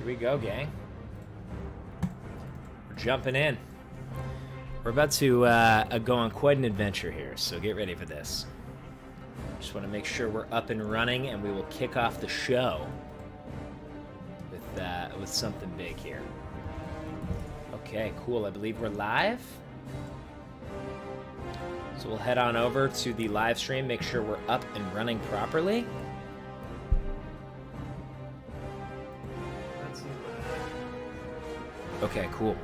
Here we go, gang. We're jumping in. We're about to go on quite an adventure here, so get ready for this. Just want to make sure we're up and running, and we will kick off the show with something big here. Okay, cool. I believe we're live. So we'll head on over to the live stream, make sure we're up and running properly. Okay, cool.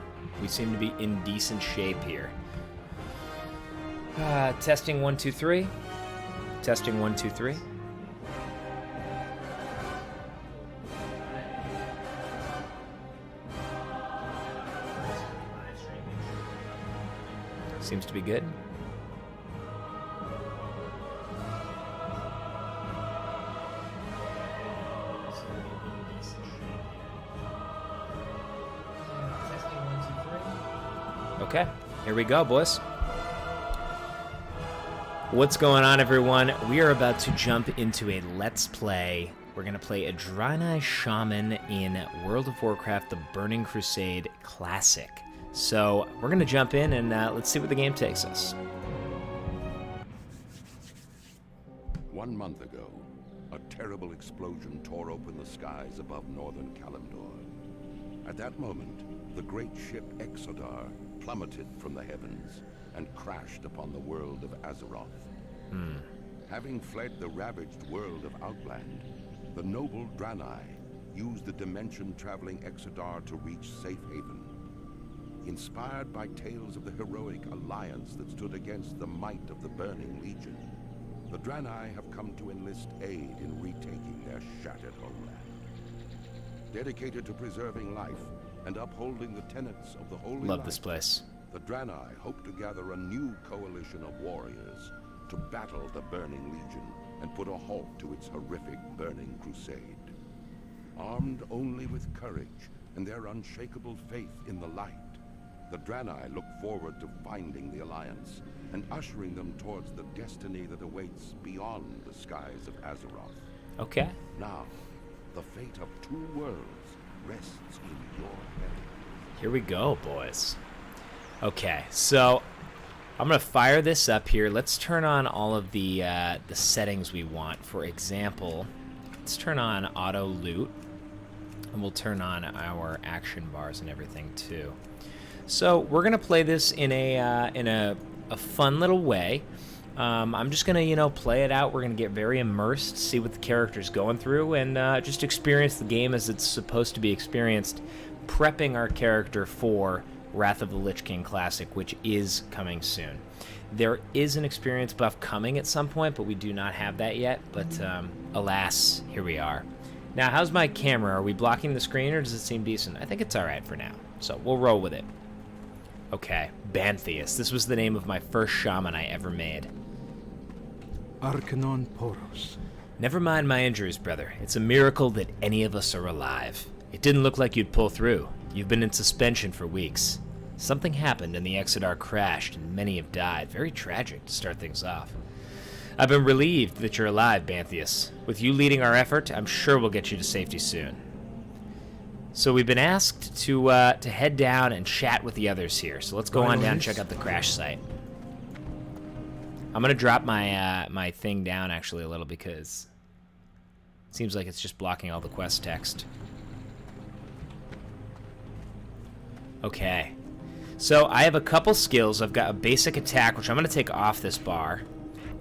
We seem to be in decent shape here. Testing 1, 2, 3. Testing 1, 2, 3. Seems to be good. Okay, here we go, boys. What's going on, everyone? We are about to jump into a Let's Play. We're going to play a Draenei Shaman in World of Warcraft, the Burning Crusade Classic. So we're going to jump in and let's see where the game takes us. 1 month ago, a terrible explosion tore open the skies above northern Kalimdor. At that moment, the great ship Exodar plummeted from the heavens and crashed upon the world of Azeroth. Having fled the ravaged world of Outland, the noble Draenei used the dimension-traveling Exodar to reach safe haven. Inspired by tales of the heroic alliance that stood against the might of the Burning Legion, the Draenei have come to enlist aid in retaking their shattered homeland. Dedicated to preserving life and upholding the tenets of the Holy Love Light, this place. the Draenei hope to gather a new coalition of warriors to battle the Burning Legion and put a halt to its horrific Burning Crusade. Armed only with courage and their unshakable faith in the light, the Draenei look forward to finding the Alliance and ushering them towards the destiny that awaits beyond the skies of Azeroth. Okay. Now, the fate of 2 worlds rests in your hands. Here we go, boys. Okay, so I'm going to fire this up here. Let's turn on all of the settings we want. For example, let's turn on auto loot, and we'll turn on our action bars and everything too. So we're going to play this in a fun little way. I'm just going to, play it out. We're going to get very immersed, see what the character's going through, and just experience the game as it's supposed to be experienced, prepping our character for Wrath of the Lich King Classic, which is coming soon. There is an experience buff coming at some point, but we do not have that yet. But alas, here we are. Now, how's my camera? Are we blocking the screen, or does it seem decent? I think it's all right for now, so we'll roll with it. Okay, Bantheus. This was the name of my first shaman I ever made. Arcanon Poros. Never mind my injuries, brother. It's a miracle that any of us are alive. It didn't look like you'd pull through. You've been in suspension for weeks. Something happened and the Exodar crashed and many have died. Very tragic to start things off. I've been relieved that you're alive, Bantheus. With you leading our effort, I'm sure we'll get you to safety soon. So we've been asked to head down and chat with the others here. So let's go on down and check out the crash site. I'm going to drop my my thing down actually a little because it seems like it's just blocking all the quest text. Okay. So I have a couple skills. I've got a basic attack, which I'm going to take off this bar.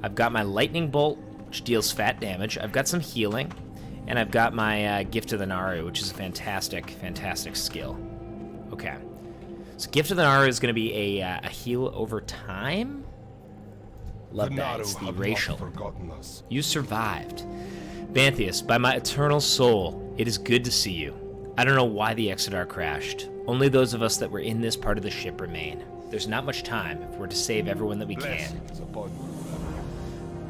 I've got my lightning bolt, which deals fat damage. I've got some healing. And I've got my Gift of the Naru, which is a fantastic, fantastic skill. Okay. So Gift of the Naru is going to be a heal over time. Love that. It's the racial. You survived. Bantheus, by my eternal soul, it is good to see you. I don't know why the Exodar crashed. Only those of us that were in this part of the ship remain. There's not much time if we're to save everyone that we can.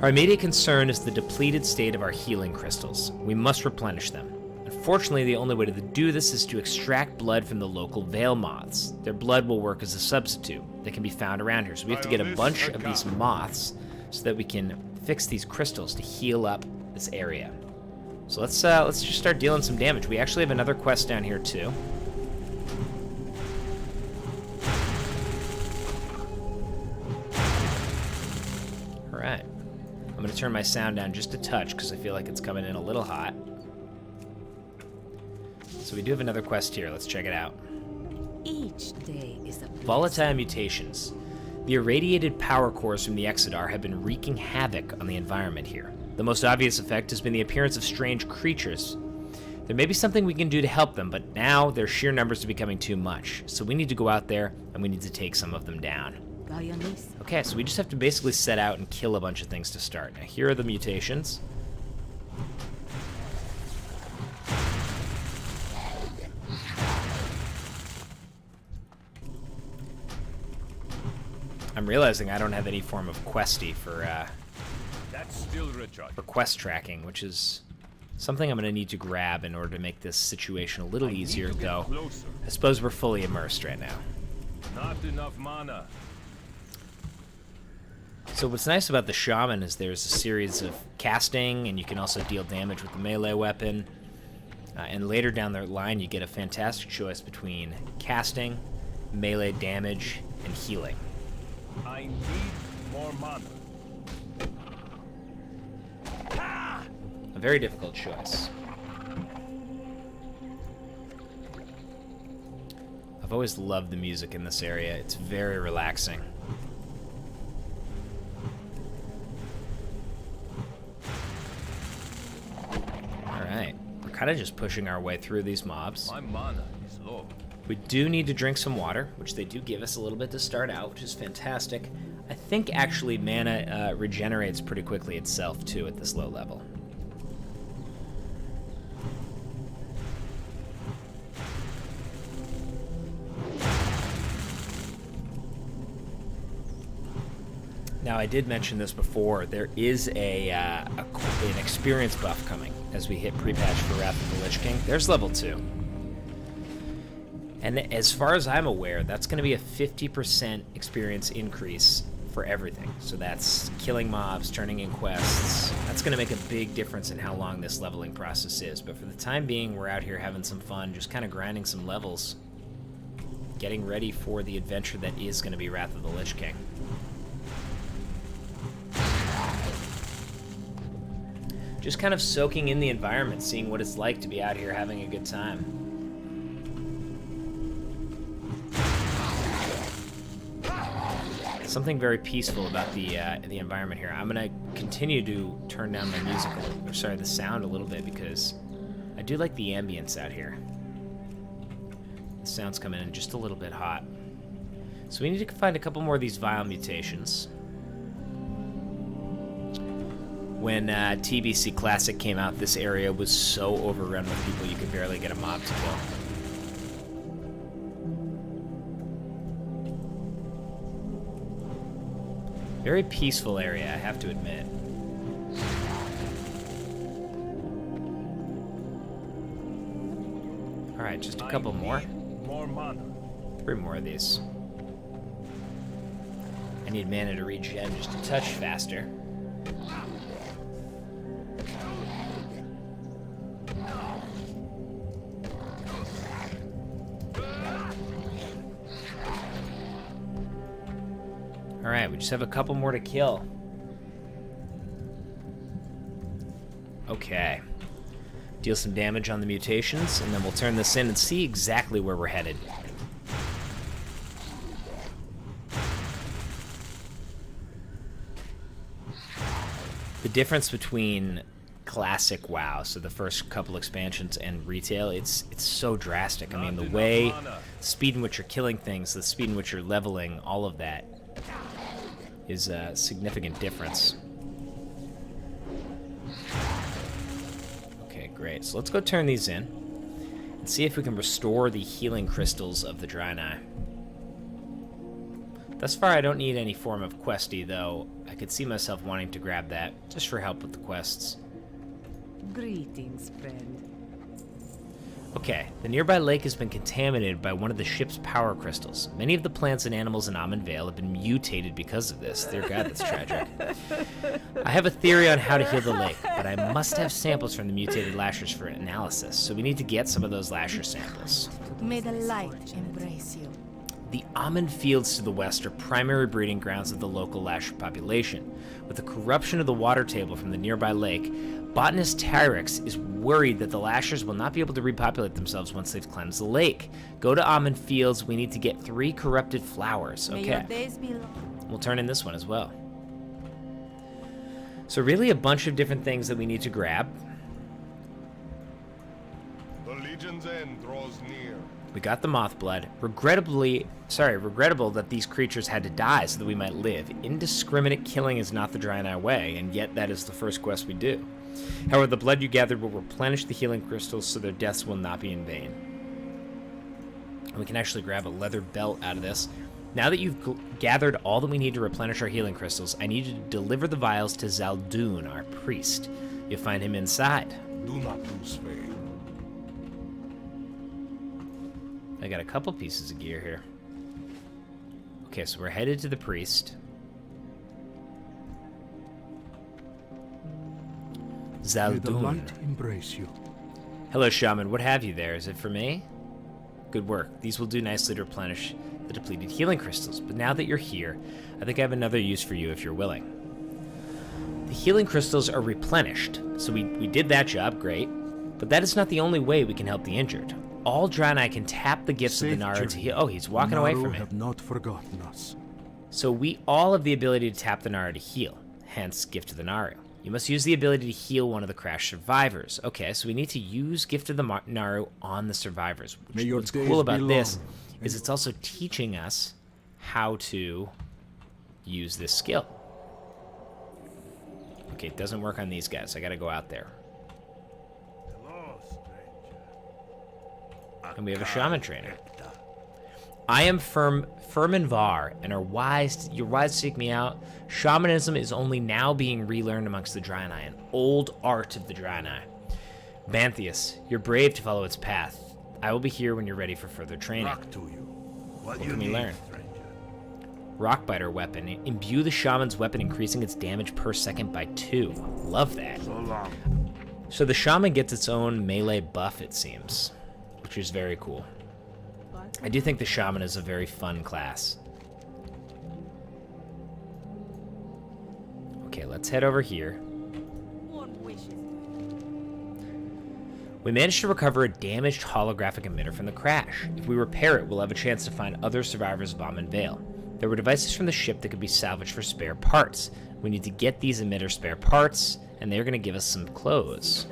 Our immediate concern is the depleted state of our healing crystals. We must replenish them. Unfortunately, the only way to do this is to extract blood from the local Veil moths. Their blood will work as a substitute that can be found around here. So we have to get a bunch of these moths so that we can fix these crystals to heal up this area. So let's just start dealing some damage. We actually have another quest down here too. All right. I'm gonna turn my sound down just a touch because I feel like it's coming in a little hot. So we do have another quest here. Let's check it out. Each day is a Volatile mutations. The irradiated power cores from the Exodar have been wreaking havoc on the environment here. The most obvious effect has been the appearance of strange creatures. There may be something we can do to help them, but now their sheer numbers are becoming too much. So we need to go out there, and we need to take some of them down. Okay, so we just have to basically set out and kill a bunch of things to start. Now, here are the mutations. I'm realizing I don't have any form of questy for quest tracking, which is something I'm going to need to grab in order to make this situation a little easier, though I suppose we're fully immersed right now. Not enough mana. So what's nice about the Shaman is there's a series of casting, and you can also deal damage with the melee weapon. And later down the line, you get a fantastic choice between casting, melee damage, and healing. I need more mana. A very difficult choice. I've always loved the music in this area. It's very relaxing. Alright, we're kind of just pushing our way through these mobs. My mana is low. We do need to drink some water, which they do give us a little bit to start out, which is fantastic. I think actually mana regenerates pretty quickly itself too at this low level. Now, I did mention this before. There is an experience buff coming as we hit pre-patch for Wrath of the Lich King. There's level 2. And as far as I'm aware, that's going to be a 50% experience increase for everything. So that's killing mobs, turning in quests. That's going to make a big difference in how long this leveling process is. But for the time being, we're out here having some fun, just kind of grinding some levels, getting ready for the adventure that is going to be Wrath of the Lich King. Just kind of soaking in the environment, seeing what it's like to be out here having a good time. Something very peaceful about the environment here. I'm gonna continue to turn down the sound a little bit because I do like the ambience out here. The sound's coming in just a little bit hot. So we need to find a couple more of these vile mutations. When TBC Classic came out, this area was so overrun with people you could barely get a mob to kill. Very peaceful area, I have to admit. Alright, just a couple more. More mana. 3 more of these. I need mana to regen just a touch faster. Alright, we just have a couple more to kill. Okay. Deal some damage on the mutations, and then we'll turn this in and see exactly where we're headed. The difference between classic WoW, so the first couple expansions, and retail, it's so drastic. I mean, the way, speed in which you're killing things, the speed in which you're leveling, all of that is a significant difference. Okay, great. So let's go turn these in and see if we can restore the healing crystals of the Draenei. Thus far, I don't need any form of questy, though I could see myself wanting to grab that just for help with the quests. Greetings, friend. Okay, the nearby lake has been contaminated by one of the ship's power crystals. Many of the plants and animals in Amon Vale have been mutated because of this. Dear God, that's tragic. I have a theory on how to heal the lake, but I must have samples from the mutated lashers for analysis, so we need to get some of those lasher samples. May the light embrace you. The almond fields to the west are primary breeding grounds of the local lasher population. With the corruption of the water table from the nearby lake, botanist Tyrix is worried that the lashers will not be able to repopulate themselves once they've cleansed the lake. Go to almond fields. We need to get 3 corrupted flowers. May your Okay. days be long. We'll turn in this one as well. So really a bunch of different things that we need to grab. The Legion's end draws near. We got the moth blood. Regrettable that these creatures had to die so that we might live. Indiscriminate killing is not the Draenei way, and yet that is the first quest we do. However, the blood you gathered will replenish the healing crystals so their deaths will not be in vain. And we can actually grab a leather belt out of this. Now that you've gathered all that we need to replenish our healing crystals, I need you to deliver the vials to Zaldun, our priest. You'll find him inside. Do not lose faith. I got a couple pieces of gear here. Okay, so we're headed to the priest. May the light Zaldun. embrace you. Hello, Shaman. What have you there? Is it for me? Good work. These will do nicely to replenish the depleted healing crystals. But now that you're here, I think I have another use for you if you're willing. The healing crystals are replenished, so we did that job, great. But that is not the only way we can help the injured. All Draenei can tap the gifts of the Safe Naru to journey. heal. Oh, he's walking away Naru from me. have not forgotten us. So we all have the ability to tap the Naru to heal, hence Gift of the Naru. You must use the ability to heal one of the crash survivors. Okay, so we need to use Gift of the Naru on the survivors. May your What's days cool be about this long, is it's also teaching us how to use this skill. Okay, it doesn't work on these guys. I gotta go out there. Hello, stranger. And we have a shaman trainer. I am Firmin and you're wise to seek me out. Shamanism is only now being relearned amongst the Draenei, an old art of the Draenei. Banthius, you're brave to follow its path. I will be here when you're ready for further training. Rock to you. What can we learn? Rockbiter weapon. Imbue the shaman's weapon, increasing its damage per second by 2. Love that. So long. So the shaman gets its own melee buff, it seems, which is very cool. I do think the shaman is a very fun class. Okay, let's head over here. One wishes. We managed to recover a damaged holographic emitter from the crash. If we repair it, we'll have a chance to find other survivors of Amon Vale. There were devices from the ship that could be salvaged for spare parts. We need to get these emitter spare parts, and they're going to give us some clothes.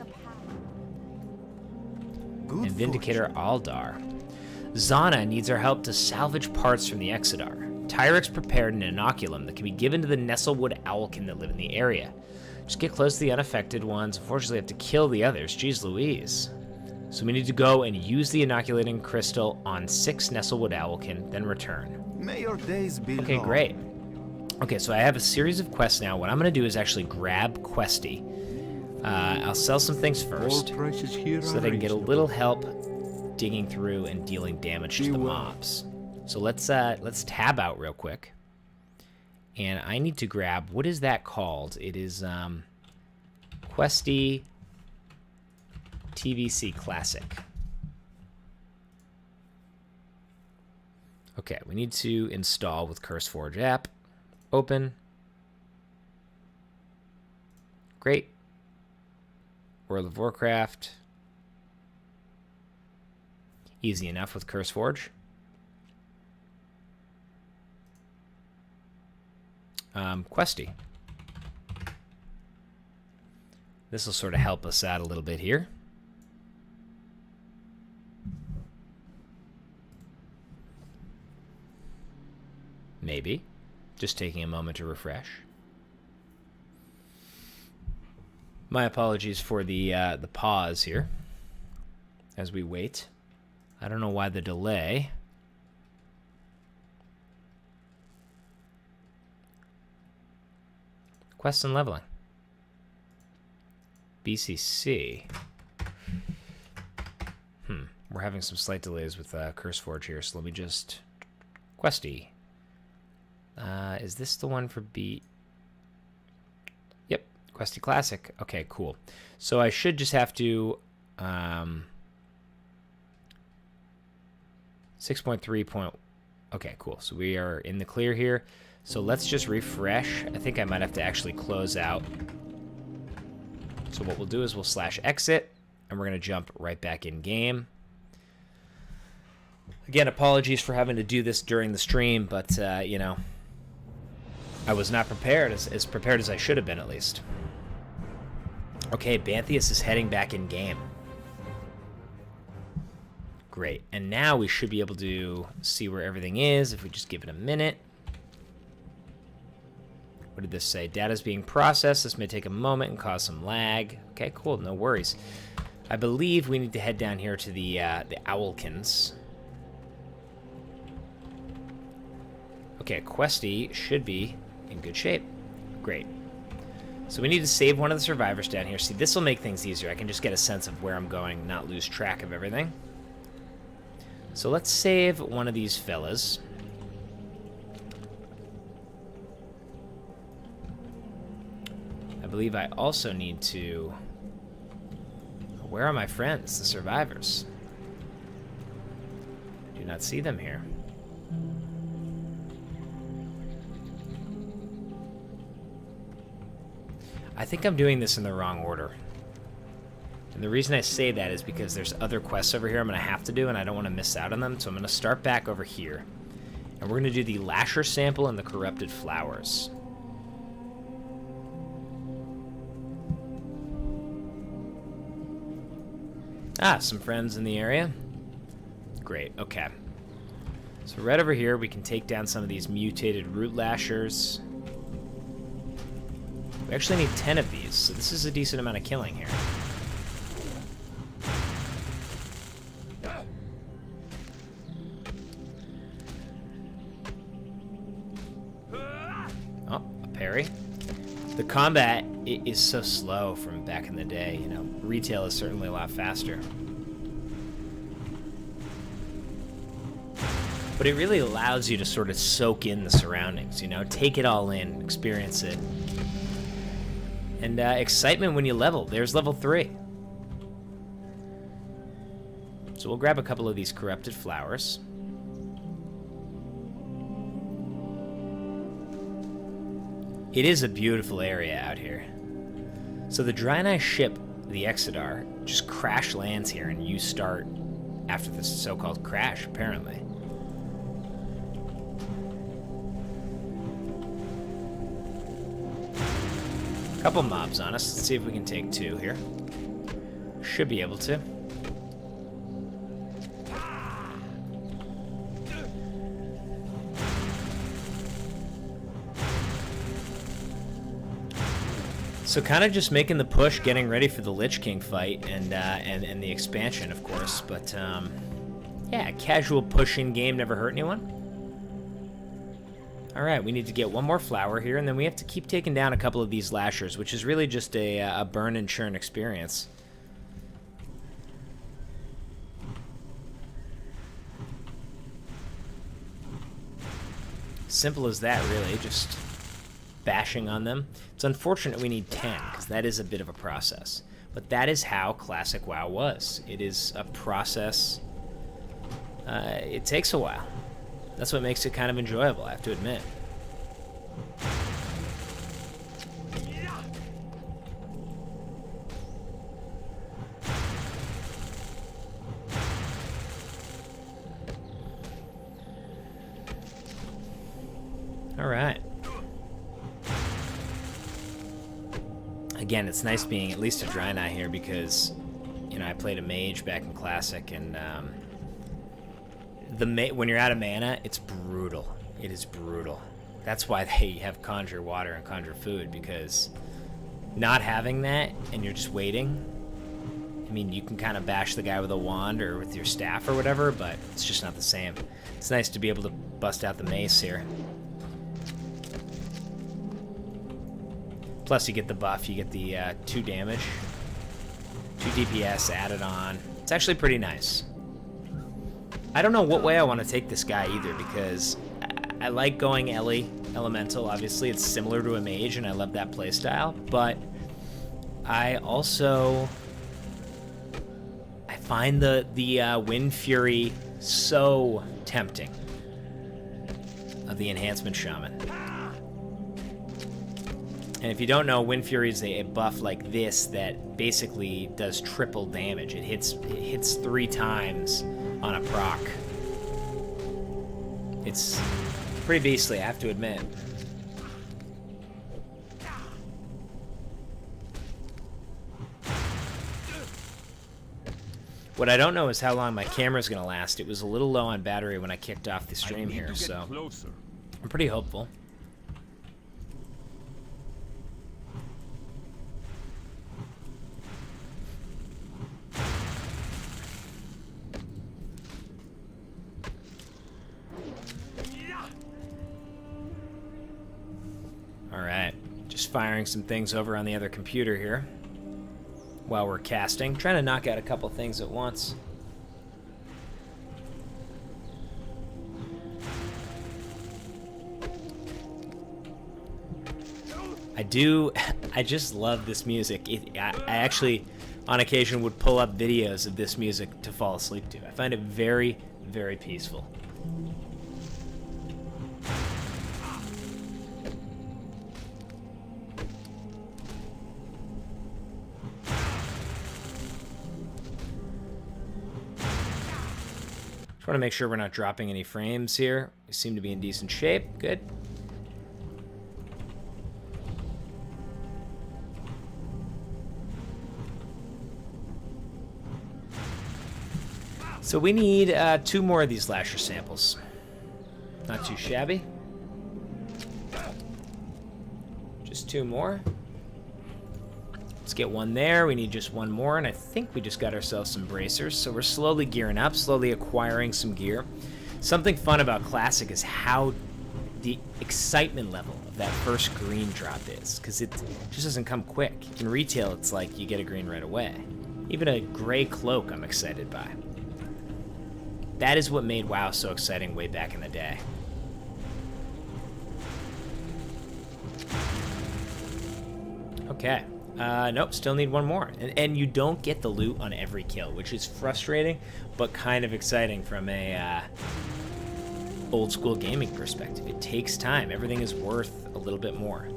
Good And Vindicator Aldar. Zana needs our help to salvage parts from the Exodar. Tyrix prepared an inoculum that can be given to the Nestlewood owlkin that live in the area. Just get close to the unaffected ones. Unfortunately, have to kill the others. Jeez Louise. So we need to go and use the inoculating crystal on 6 Nestlewood owlkin, then return. May your days be Okay, long. great. Okay, so I have a series of quests now. What I'm going to do is actually grab Questy. I'll sell some things All first prices here so are that I can get a reasonable. little help digging through and dealing damage to Be the well. mobs. So let's tab out real quick. And I need to grab, what is that called? It is Questy TVC Classic. Okay, we need to install with CurseForge app. Open. Great. World of Warcraft. Easy enough with CurseForge. Questy. This will sort of help us out a little bit here. Maybe. Just taking a moment to refresh. My apologies for the pause here as we wait. I don't know why the delay. Quest and leveling. BCC. we're having some slight delays with CurseForge here, so let me just... Questy. Is this the one for B? Yep, Questy Classic. Okay, cool. So I should just have to... 6.3. Okay, cool. So we are in the clear here. So let's just refresh. I think I might have to actually close out. So what we'll do is we'll /exit, and we're going to jump right back in game. Again, apologies for having to do this during the stream, but, you know, I was not prepared, as prepared as I should have been, at least. Okay, Bantheus is heading back in game. Great. And now we should be able to see where everything is if we just give it a minute. What did this say? Data's being processed. This may take a moment and cause some lag. Okay, cool. No worries. I believe we need to head down here to the Owlkins. Okay, Questy should be in good shape. Great. So we need to save one of the survivors down here. See, this will make things easier. I can just get a sense of where I'm going, not lose track of everything. So let's save one of these fellas. I believe I also need to... Where are my friends, the survivors? I do not see them here. I think I'm doing this in the wrong order. And the reason I say that is because there's other quests over here I'm going to have to do, and I don't want to miss out on them. So I'm going to start back over here. And we're going to do the Lasher sample and the Corrupted Flowers. Ah, some friends in the area. Great, okay. So right over here, we can take down some of these mutated Root Lashers. We actually need 10 of these, so this is a decent amount of killing here. Oh, a parry. The combat is so slow from back in the day, you know. Retail is certainly a lot faster. But it really allows you to sort of soak in the surroundings, you know, take it all in, experience it. And excitement when you level. There's level 3. So we'll grab a couple of these Corrupted Flowers. It is a beautiful area out here. So the Draenei ship, the Exodar, just crash lands here, and you start after this so-called crash, apparently. Couple mobs on us. Let's see if we can take 2 here. Should be able to. So kind of just making the push, getting ready for the Lich King fight and the expansion, of course. But yeah, casual pushing game never hurt anyone. All right, we need to get one more flower here, and then we have to keep taking down a couple of these Lashers, which is really just a burn and churn experience. Simple as that, really, just bashing on them. It's unfortunate we need 10, because that is a bit of a process. But that is how Classic WoW was. It is a process. It takes a while. That's what makes it kind of enjoyable, I have to admit. All right. Again, it's nice being at least a Draenei here because, you know, I played a mage back in Classic, and when you're out of mana, it's brutal. It is brutal. That's why they have Conjure Water and Conjure Food, because not having that and you're just waiting, I mean, you can kind of bash the guy with a wand or with your staff or whatever, but it's just not the same. It's nice to be able to bust out the mace here. Plus you get the buff, you get the 2 damage, 2 DPS added on. It's actually pretty nice. I don't know what way I want to take this guy either, because I like going Ellie Elemental. Obviously, it's similar to a mage, and I love that playstyle. But I also find the Wind Fury so tempting of the Enhancement Shaman. And if you don't know, Wind Fury is a buff like this that basically does triple damage. It hits 3 times on a proc. It's pretty beastly, I have to admit. What I don't know is how long my camera's gonna last. It was a little low on battery when I kicked off the stream here, so I'm pretty hopeful. Alright, just firing some things over on the other computer here while we're casting. Trying to knock out a couple things at once. I just love this music. I actually, on occasion, would pull up videos of this music to fall asleep to. I find it very, very peaceful. Just want to make sure we're not dropping any frames here. We seem to be in decent shape. Good. So we need 2 more of these lasher samples. Not too shabby. Just 2 more. Let's get 1 there. We need just 1 more, and I think we just got ourselves some bracers. So we're slowly gearing up, slowly acquiring some gear. Something fun about Classic is how the excitement level of that first green drop is, because it just doesn't come quick. In retail, it's like you get a green right away. Even a gray cloak I'm excited by. That is what made WoW so exciting way back in the day. Okay. Nope, still need 1 more. And you don't get the loot on every kill, which is frustrating, but kind of exciting from a old school gaming perspective. It takes time. Everything is worth a little bit more.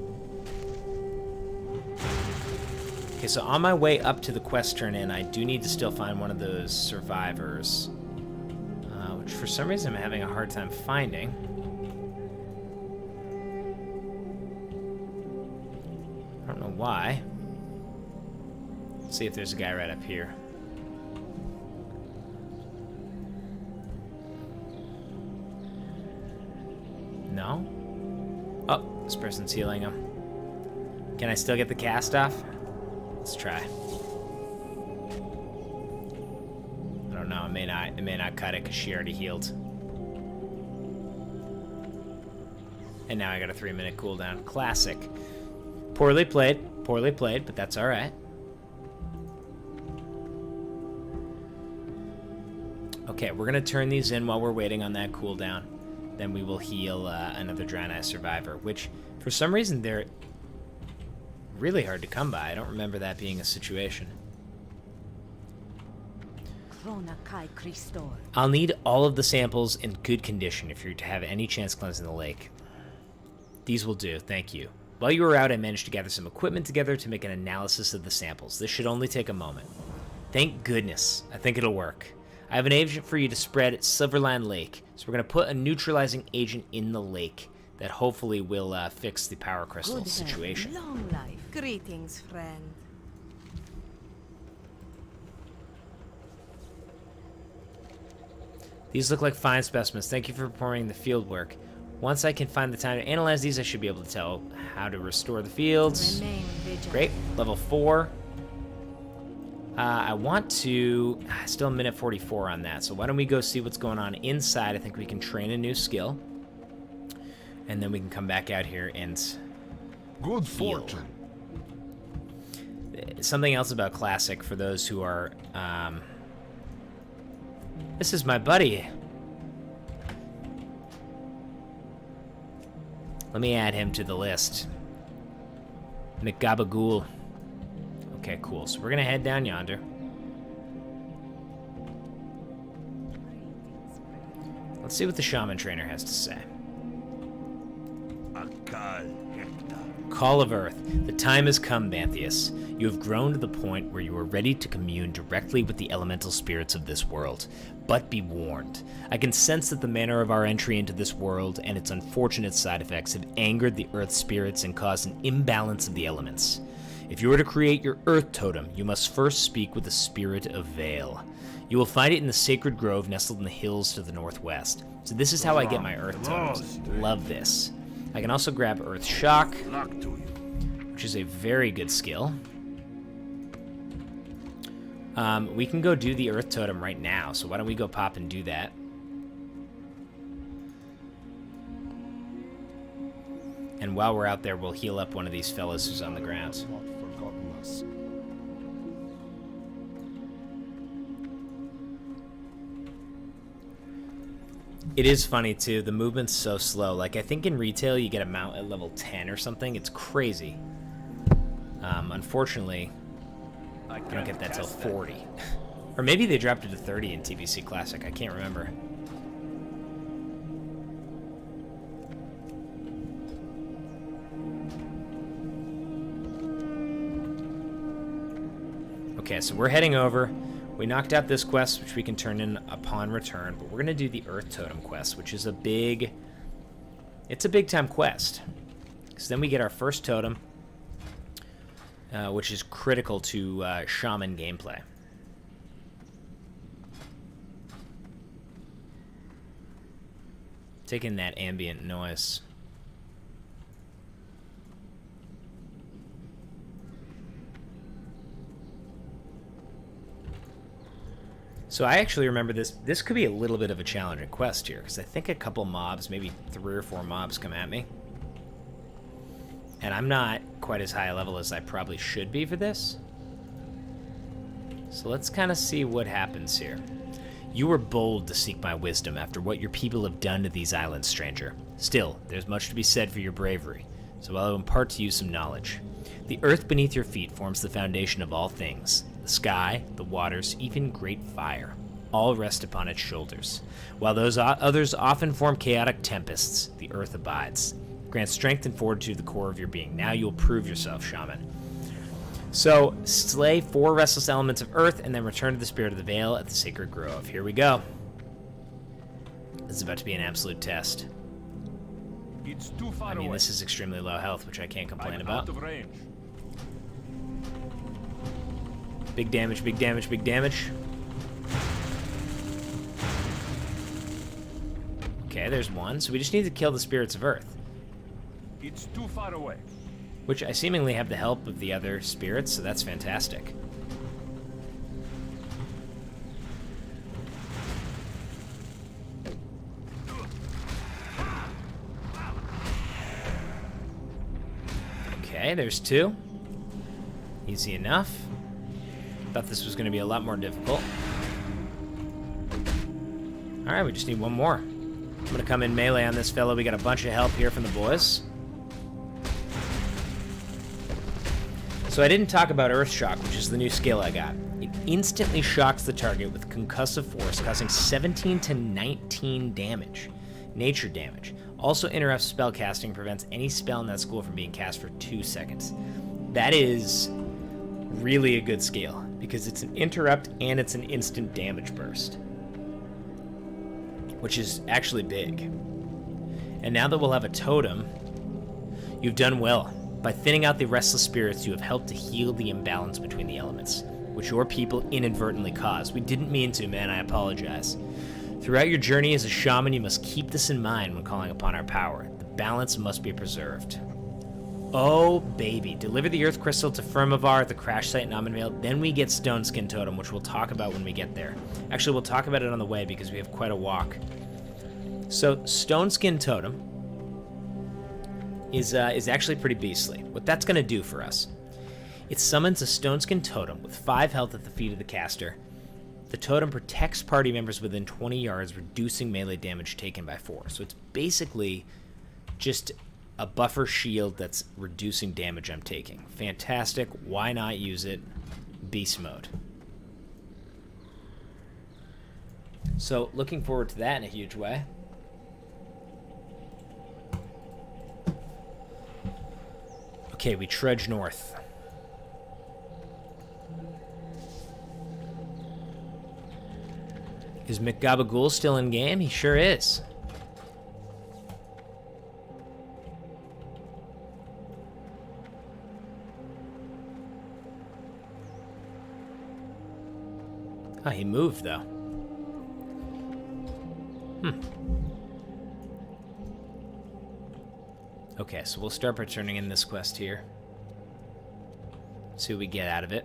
Okay, so on my way up to the quest turn-in, I do need to still find one of those survivors. Which for some reason I'm having a hard time finding. I don't know why. Let's see if there's a guy right up here. No? Oh, this person's healing him. Can I still get the cast off? Let's try. I don't know, it may not cut it because she already healed. And now I got a 3-minute cooldown. Classic. Poorly played, but that's alright. Okay, we're gonna turn these in while we're waiting on that cooldown. Then we will heal another Draenei survivor, which for some reason they're really hard to come by. I don't remember that being a situation. I'll need all of the samples in good condition if you're to have any chance cleansing the lake. These will do, thank you. While you were out, I managed to gather some equipment together to make an analysis of the samples. This should only take a moment. Thank goodness. I think it'll work. I have an agent for you to spread at Silverland Lake, so we're going to put a neutralizing agent in the lake that hopefully will fix the power crystal situation. Long life. Greetings, friend. These look like fine specimens. Thank you for performing the field work. Once I can find the time to analyze these, I should be able to tell how to restore the fields. Great. Level 4. I want to... Still a minute 44 on that, so why don't we go see what's going on inside. I think we can train a new skill. And then we can come back out here and... Good heal. fortune. Something else about Classic for those who are... This is my buddy, Let me add him to the list. McGabagool. Okay, cool. So we're going to head down yonder. Let's see what the shaman trainer has to say. Call of Earth. The time has come, Bantheus. You have grown to the point where you are ready to commune directly with the elemental spirits of this world. But be warned. I can sense that the manner of our entry into this world and its unfortunate side effects have angered the Earth spirits and caused an imbalance of the elements. If you are to create your Earth totem, you must first speak with the Spirit of Vale. You will find it in the sacred grove nestled in the hills to the northwest. So this is how I get my Earth totems. Love this. I can also grab Earth Shock, which is a very good skill. We can go do the Earth Totem right now, so why don't we go pop and do that. And while we're out there, we'll heal up one of these fellas who's on the ground. It is funny, too. The movement's so slow. Like, I think in retail, you get a mount at level 10 or something. It's crazy. Unfortunately, I don't get that till 40. Or maybe they dropped it to 30 in TBC Classic. I can't remember. Okay, so we're heading over. We knocked out this quest, which we can turn in upon return, but we're going to do the Earth Totem quest, which is a big... It's a big-time quest. Because then we get our first totem, which is critical to Shaman gameplay. Taking that ambient noise. So I actually remember this. This could be a little bit of a challenging quest here, because I think a couple mobs, maybe 3 or 4 mobs come at me. And I'm not quite as high a level as I probably should be for this. So let's kind of see what happens here. You were bold to seek my wisdom after what your people have done to these islands, stranger. Still, there's much to be said for your bravery, so I'll impart to you some knowledge. The earth beneath your feet forms the foundation of all things. The sky, the waters, even great fire, all rest upon its shoulders. While those others often form chaotic tempests, the earth abides. Grant strength and fortitude to the core of your being. Now you'll prove yourself, shaman. So, slay 4 restless elements of earth, and then return to the Spirit of the Vale at the Sacred Grove. Here we go. This is about to be an absolute test. It's too far away. This is extremely low health, which I can't complain about. Out of range. Big damage, big damage, big damage. Okay, there's one. So we just need to kill the spirits of Earth. It's too far away. Which I seemingly have the help of the other spirits, so that's fantastic. Okay, there's 2. Easy enough. Thought this was going to be a lot more difficult. Alright, we just need 1 more. I'm going to come in melee on this fellow. We got a bunch of help here from the boys. So I didn't talk about Earth Shock, which is the new skill I got. It instantly shocks the target with concussive force, causing 17 to 19 damage. Nature damage. Also interrupts spell casting, prevents any spell in that school from being cast for 2 seconds. That is really a good skill, because it's an interrupt and it's an instant damage burst, which is actually big. And now that we'll have a totem, you've done well. By thinning out the restless spirits, you have helped to heal the imbalance between the elements, which your people inadvertently caused. We didn't mean to, man, I apologize. Throughout your journey as a shaman, you must keep this in mind when calling upon our power. The balance must be preserved. Oh, baby. Deliver the Earth Crystal to Firmavar at the crash site in Amanvale. Then we get Stone Skin Totem, which we'll talk about when we get there. Actually, we'll talk about it on the way because we have quite a walk. So, Stone Skin Totem is actually pretty beastly. What that's going to do for us, it summons a Stone Skin Totem with 5 health at the feet of the caster. The totem protects party members within 20 yards, reducing melee damage taken by 4. So it's basically just a buffer shield that's reducing damage I'm taking. Fantastic. Why not use it? Beast mode. So, looking forward to that in a huge way. Okay, we trudge north. Is McGabagool still in game? He sure is. Oh, he moved, though. Okay, so we'll start by turning in this quest here. See what we get out of it.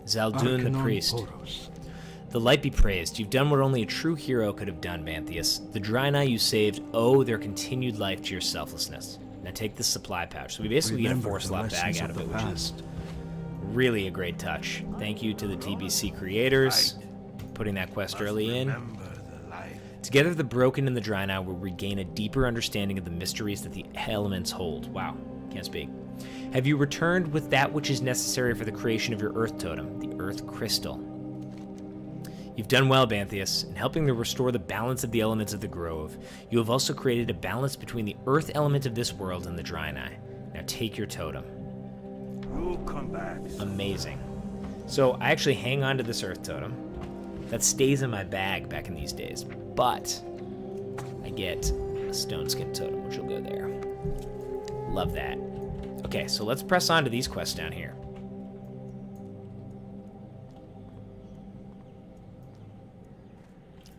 Zaldun the Priest. Poros. The light be praised. You've done what only a true hero could have done, Vanthius. The Draenei you saved owe their continued life to your selflessness. Now take this supply pouch. So we basically get a Remember 4-slot the bag lessons out of of it, the which is past. really a great touch. Thank you to the TBC creators putting that quest early in. Remember the light. Together, the Broken and the Draenei will regain a deeper understanding of the mysteries that the elements hold. Wow, can't speak. Have you returned with that which is necessary for the creation of your Earth Totem, the Earth Crystal? You've done well, Vanthius, in helping to restore the balance of the elements of the Grove. You have also created a balance between the Earth element of this world and the Draenei. Now take your totem. You come back. Amazing. So I actually hang on to this Earth Totem. That stays in my bag back in these days, but I get a Stone Skin Totem, which will go there. Love that. Okay, so let's press on to these quests down here.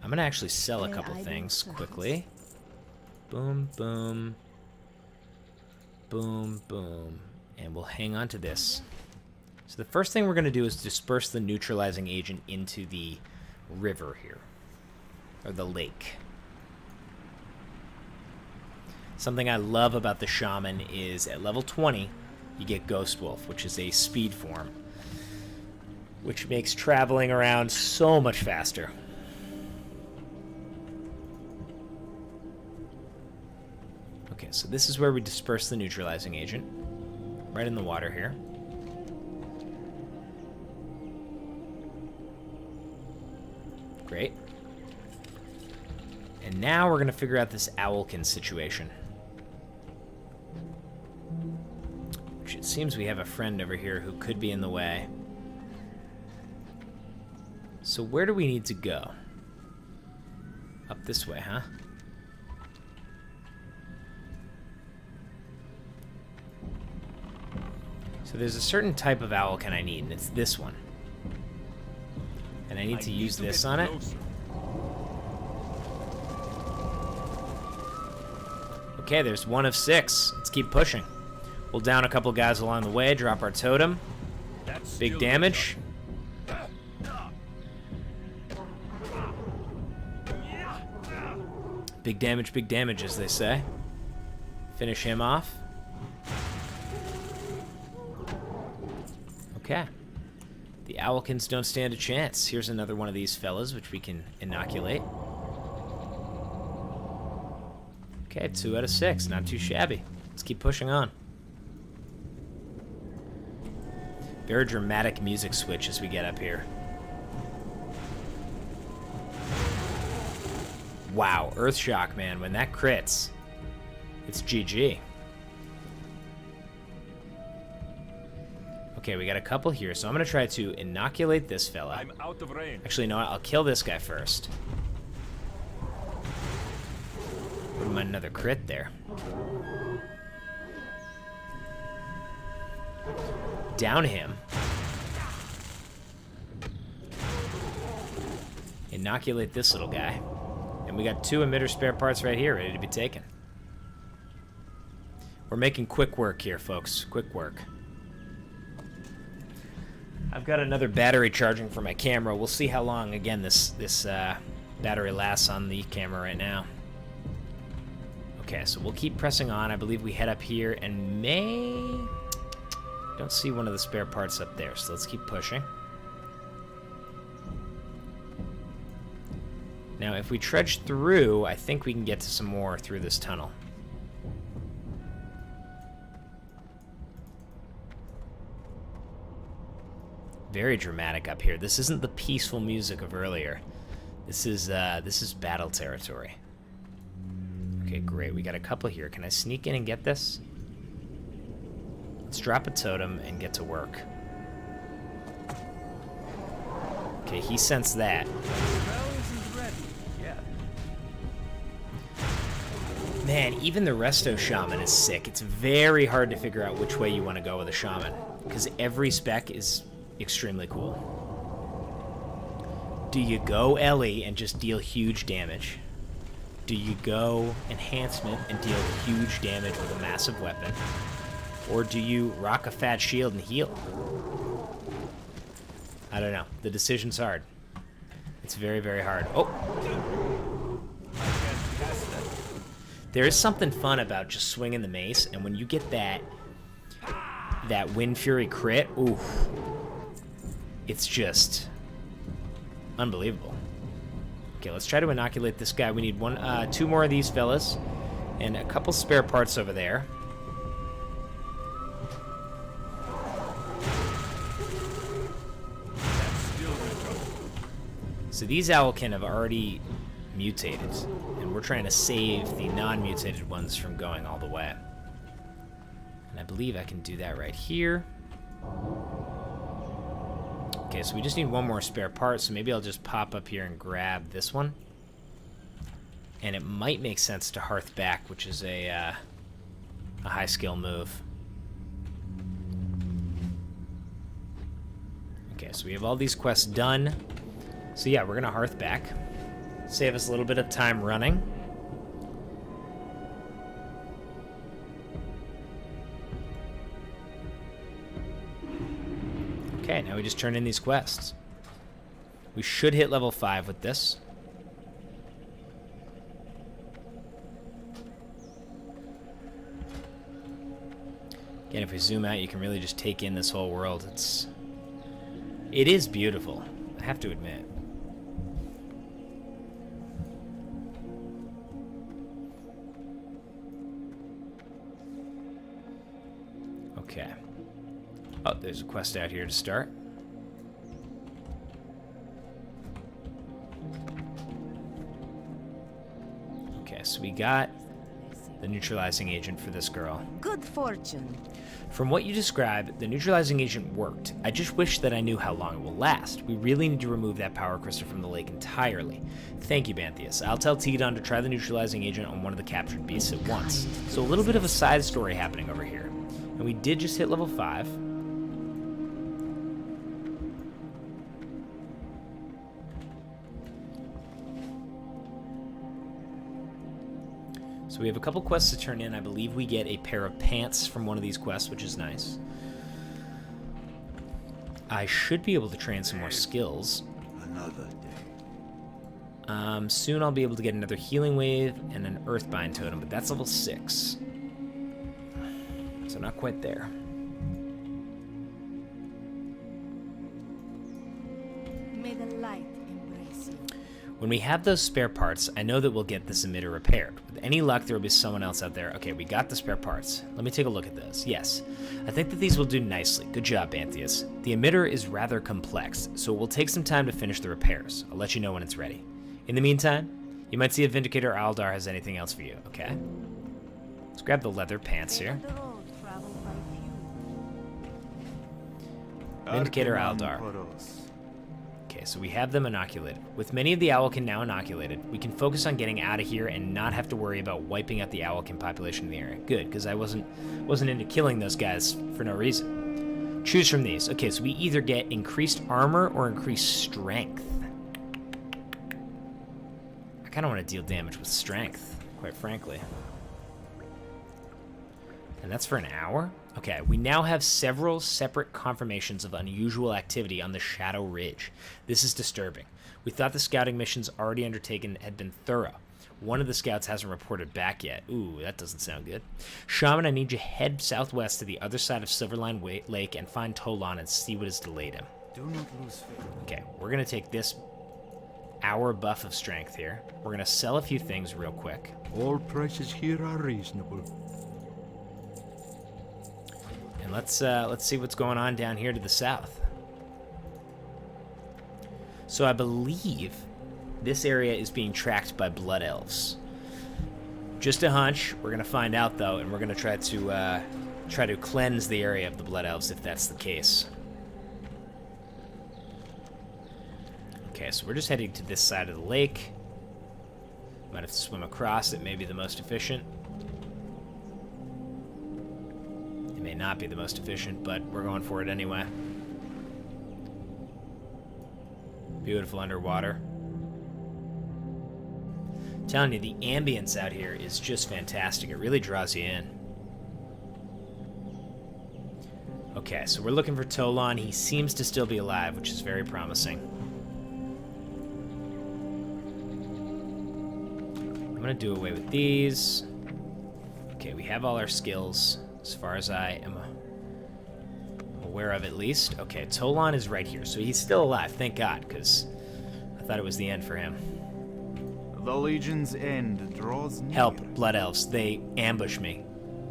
I'm gonna actually sell a couple things quickly. Boom, boom. Boom, boom. And we'll hang on to this. So the first thing we're gonna do is disperse the neutralizing agent into the river here. Or the lake. Something I love about the Shaman is at level 20, you get Ghost Wolf, which is a speed form, which makes traveling around so much faster. Okay, so this is where we disperse the neutralizing agent. Right in the water here. Great. And now we're going to figure out this Owlkin situation. Which it seems we have a friend over here who could be in the way. So where do we need to go? Up this way, huh? So there's a certain type of Owlkin I need, and it's this one. And I need to use this on it. Okay, there's 1 of 6. Let's keep pushing. We'll down a couple guys along the way, drop our totem. Big damage. Big damage, as they say. Finish him off. Okay. The Owlkins don't stand a chance. Here's another one of these fellas, which we can inoculate. Okay, 2 out of 6. Not too shabby. Let's keep pushing on. Very dramatic music switch as we get up here. Wow, Earthshock, man. When that crits, it's GG. Okay, we got a couple here, so I'm going to try to inoculate this fella. I'm out of range. Actually, you know what? I'll kill this guy first. Wouldn't mind another crit there. Down him. Inoculate this little guy. And we got 2 emitter spare parts right here ready to be taken. We're making quick work here, folks. Quick work. I've got another battery charging for my camera. We'll see how long, again, this battery lasts on the camera right now. Okay, so we'll keep pressing on. I believe we head up here and don't see one of the spare parts up there, so let's keep pushing. Now, if we trudge through, I think we can get to some more through this tunnel. Very dramatic up here. This isn't the peaceful music of earlier. This is battle territory. Okay, great. We got a couple here. Can I sneak in and get this? Let's drop a totem and get to work. Okay, he sensed that. Spell isn't ready yet. Man, even the Resto Shaman is sick. It's very hard to figure out which way you want to go with a Shaman, because every spec is extremely cool. Do you go Ellie and just deal huge damage? Do you go Enhancement and deal huge damage with a massive weapon? Or do you rock a fat shield and heal? I don't know. The decision's hard. It's very, very hard. Oh! There is something fun about just swinging the mace, and when you get that Wind Fury crit, oof. It's just unbelievable. Okay, let's try to inoculate this guy. We need two more of these fellas, and a couple spare parts over there. So these Owlkin have already mutated, and we're trying to save the non-mutated ones from going all the way. And I believe I can do that right here. Okay, so we just need one more spare part, so maybe I'll just pop up here and grab this one. And it might make sense to Hearth back, which is a high skill move. Okay, so we have all these quests done. So yeah, we're gonna Hearth back. Save us a little bit of time running. Okay, now we just turn in these quests. We should hit level 5 with this. Again, if we zoom out, you can really just take in this whole world. It is beautiful, I have to admit. Okay. Oh, there's a quest out here to start. Okay, so we got the neutralizing agent for this girl. Good fortune. From what you described, the neutralizing agent worked. I just wish that I knew how long it will last. We really need to remove that power crystal from the lake entirely. Thank you, Bantheus. I'll tell Tidon to try the neutralizing agent on one of the captured beasts at once. So a little bit of a side story happening over here. And we did just hit level 5. So we have a couple quests to turn in. I believe we get a pair of pants from one of these quests, which is nice. I should be able to train some more skills. Another day. Soon I'll be able to get another healing wave and an earthbind totem, but that's level 6. So not quite there. May the light embrace you. When we have those spare parts, I know that we'll get this emitter repaired. With any luck, there will be someone else out there. Okay, we got the spare parts. Let me take a look at those. Yes, I think that these will do nicely. Good job, Bantheus. The emitter is rather complex, so it will take some time to finish the repairs. I'll let you know when it's ready. In the meantime, you might see if Vindicator Aldar has anything else for you, okay? Let's grab the leather pants here. The road traveled by few. Vindicator Aldar. Okay, so we have them inoculated. With many of the Owlkin now inoculated, we can focus on getting out of here and not have to worry about wiping out the Owlkin population in the area. Good, because I wasn't into killing those guys for no reason. Choose from these. Okay, so we either get increased armor or increased strength. I kind of want to deal damage with strength, quite frankly. And that's for an hour? Okay, we now have several separate confirmations of unusual activity on the Shadow Ridge. This is disturbing. We thought the scouting missions already undertaken had been thorough. One of the scouts hasn't reported back yet. Ooh, that doesn't sound good. Shaman, I need you to head southwest to the other side of Silverline Lake and find Tolan and see what has delayed him. Do not lose faith. Okay, we're going to take this hour buff of strength here. We're going to sell a few things real quick. All prices here are reasonable. And let's see what's going on down here to the south. So I believe this area is being tracked by blood elves. Just a hunch. We're gonna find out though, and we're gonna try to cleanse the area of the blood elves if that's the case. Okay, so we're just heading to this side of the lake. Might have to swim across. It may be the most efficient. It may not be the most efficient, but we're going for it anyway. Beautiful underwater. I'm telling you, the ambience out here is just fantastic. It really draws you in. Okay, so we're looking for Tolan. He seems to still be alive, which is very promising. I'm gonna do away with these. Okay, we have all our skills, as far as I am aware of at least. Okay, Tolan is right here, so he's still alive, thank God, because I thought it was the end for him. The Legion's end draws near. Help, blood elves. They ambush me.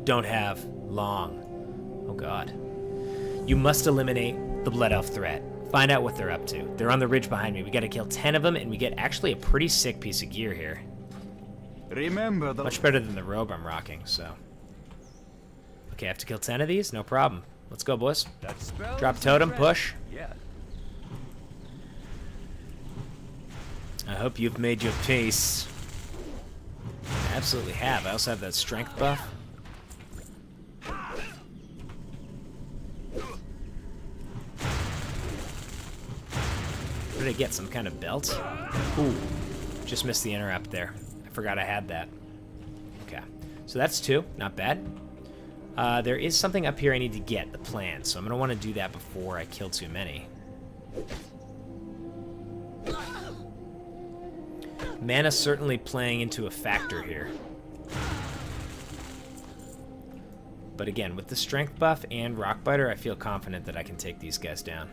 Don't have long. Oh God. You must eliminate the blood elf threat. Find out what they're up to. They're on the ridge behind me. We gotta kill 10 of them, and we get actually a pretty sick piece of gear here. Remember the Much better than the robe I'm rocking, so. Okay, I have to kill 10 of these? No problem. Let's go, boys. that spell Drop isn't totem, ready push. yet. I hope you've made your peace. I absolutely have. I also have that strength buff. What did I get? Some kind of belt? Ooh. Just missed the interrupt there. I forgot I had that. Okay. So that's 2. Not bad. There is something up here I need to get, the plan. So I'm going to want to do that before I kill too many. Mana's certainly playing into a factor here. But again, with the strength buff and Rockbiter, I feel confident that I can take these guys down.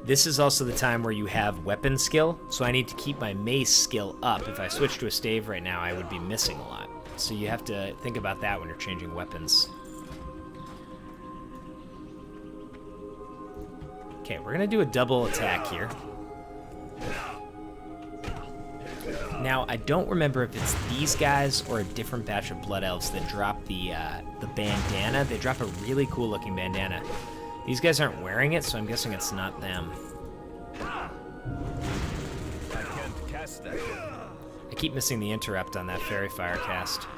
This is also the time where you have weapon skill, so I need to keep my mace skill up. If I switch to a stave right now, I would be missing a lot. So you have to think about that when you're changing weapons. Okay, we're gonna do a double attack here. Now, I don't remember if it's these guys or a different batch of blood elves that drop the bandana. They drop a really cool looking bandana. These guys aren't wearing it, so I'm guessing it's not them. I can't cast that. I keep missing the interrupt on that fairy fire cast.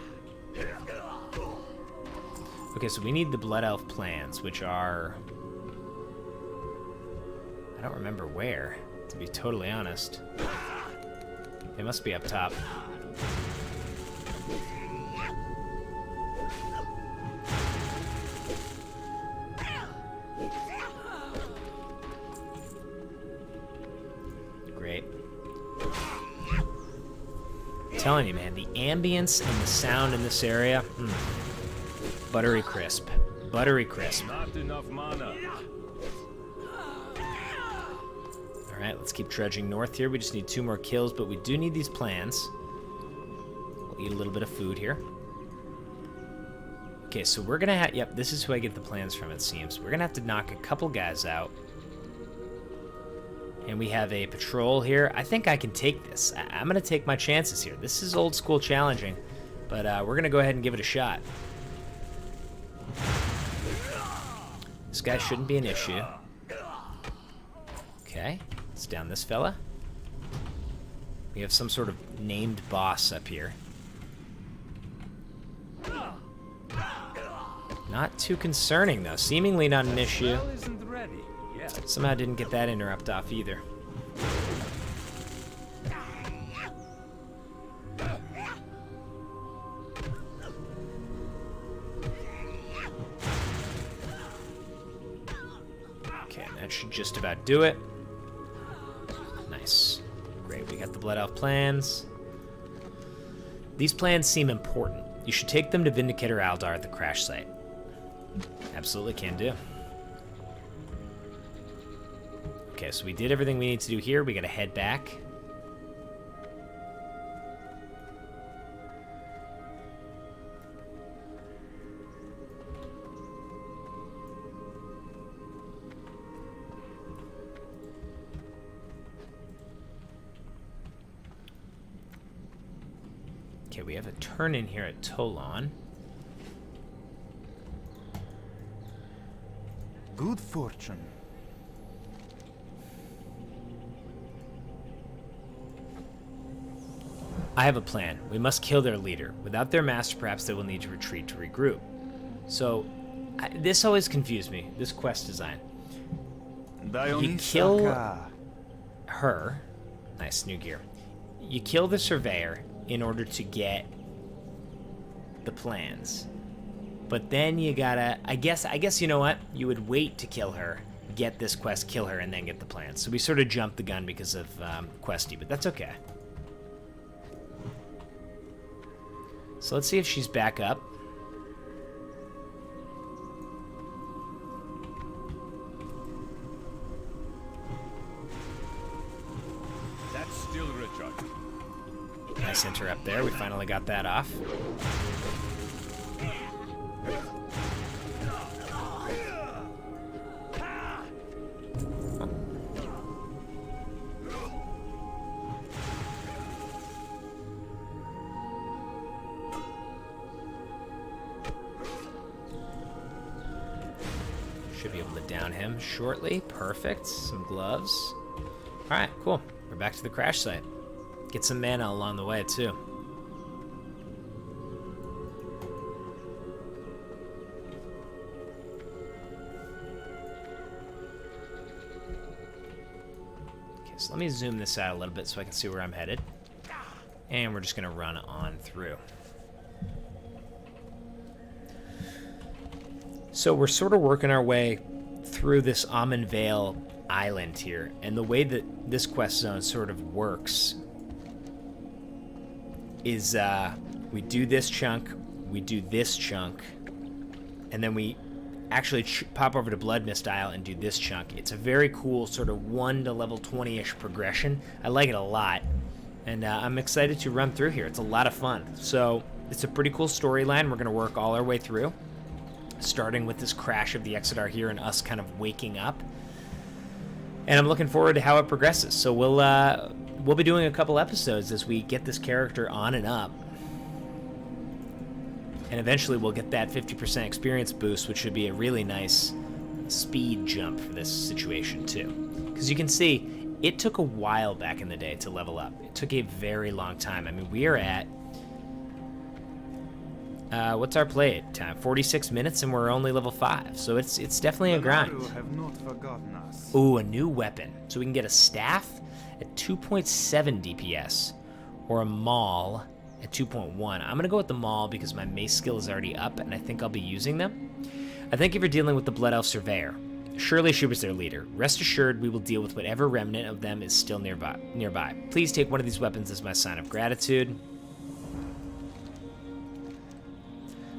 Okay, so we need the blood elf plans, which are... I don't remember where, to be totally honest. They must be up top. Great. I'm telling you, man, the ambience and the sound in this area, buttery crisp. Buttery crisp. Not enough mana. Alright, let's keep trudging north here. We just need 2 more kills, but we do need these plans. We'll eat a little bit of food here. Okay, so we're gonna have... Yep, this is who I get the plans from, it seems. We're gonna have to knock a couple guys out. And we have a patrol here. I think I can take this. I'm gonna take my chances here. This is old school challenging, but we're gonna go ahead and give it a shot. This guy shouldn't be an issue. Okay. Let's down this fella. We have some sort of named boss up here. Not too concerning, though. Seemingly not an issue. Spell isn't ready yet. Somehow didn't get that interrupt off either. Okay, that should just about do it. Nice. Great, we got the Blood Elf plans. These plans seem important. You should take them to Vindicator Aldar at the crash site. Absolutely can do. Okay, so we did everything we need to do here. We gotta head back. Okay, we have a turn in here at Toulon. Good fortune. I have a plan. We must kill their leader. Without their master, perhaps they will need to retreat to regroup. So, this always confused me, this quest design. You kill her. Nice, new gear. You kill the surveyor in order to get the plans. But then you gotta, I guess you know what? You would wait to kill her, get this quest, kill her, and then get the plans. So we sort of jumped the gun because of Questy, but that's okay. So let's see if she's back up. That's still Richard. Nice interrupt there. We finally got that off. Should be able to down him shortly. Perfect. Some gloves. Alright, cool. We're back to the crash site. Get some mana along the way, too. Okay, so let me zoom this out a little bit so I can see where I'm headed. And we're just going to run on through. So we're sort of working our way through this Amon Vale island here, and the way that this quest zone sort of works is we do this chunk, we do this chunk, and then we actually pop over to Blood Mist Isle and do this chunk. It's a very cool sort of 1 to level 20-ish progression. I like it a lot, and I'm excited to run through here. It's a lot of fun. So it's a pretty cool storyline. We're going to work all our way through, starting with this crash of the Exodar here and us kind of waking up. And I'm looking forward to how it progresses. So we'll be doing a couple episodes as we get this character on and up. And eventually we'll get that 50% experience boost, which should be a really nice speed jump for this situation too. Because you can see, it took a while back in the day to level up. It took a very long time. I mean, we are at... what's our play time? 46 minutes, and we're only level 5. So it's definitely a grind. Have not forgotten us. Ooh, a new weapon. So we can get a staff at 2.7 DPS, or a maul at 2.1. I'm going to go with the maul because my mace skill is already up, and I think I'll be using them. I think if you're dealing with the Blood Elf Surveyor, surely she was their leader. Rest assured, we will deal with whatever remnant of them is still nearby. Please take one of these weapons as my sign of gratitude.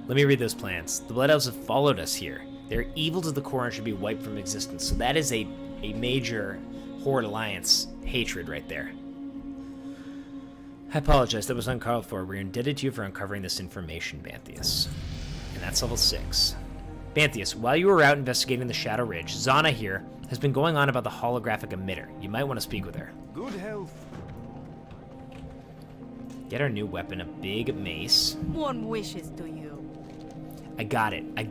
Let me read those plans. The Blood Elves have followed us here. They're evil to the core and should be wiped from existence. So that is a major Horde Alliance hatred right there. I apologize, that was uncalled for. We're indebted to you for uncovering this information, Banthius. And that's level 6. Banthius, while you were out investigating the Shadow Ridge, Zana here has been going on about the holographic emitter. You might want to speak with her. Good health. Get our new weapon, a big mace. Warm wishes to you. I got it. I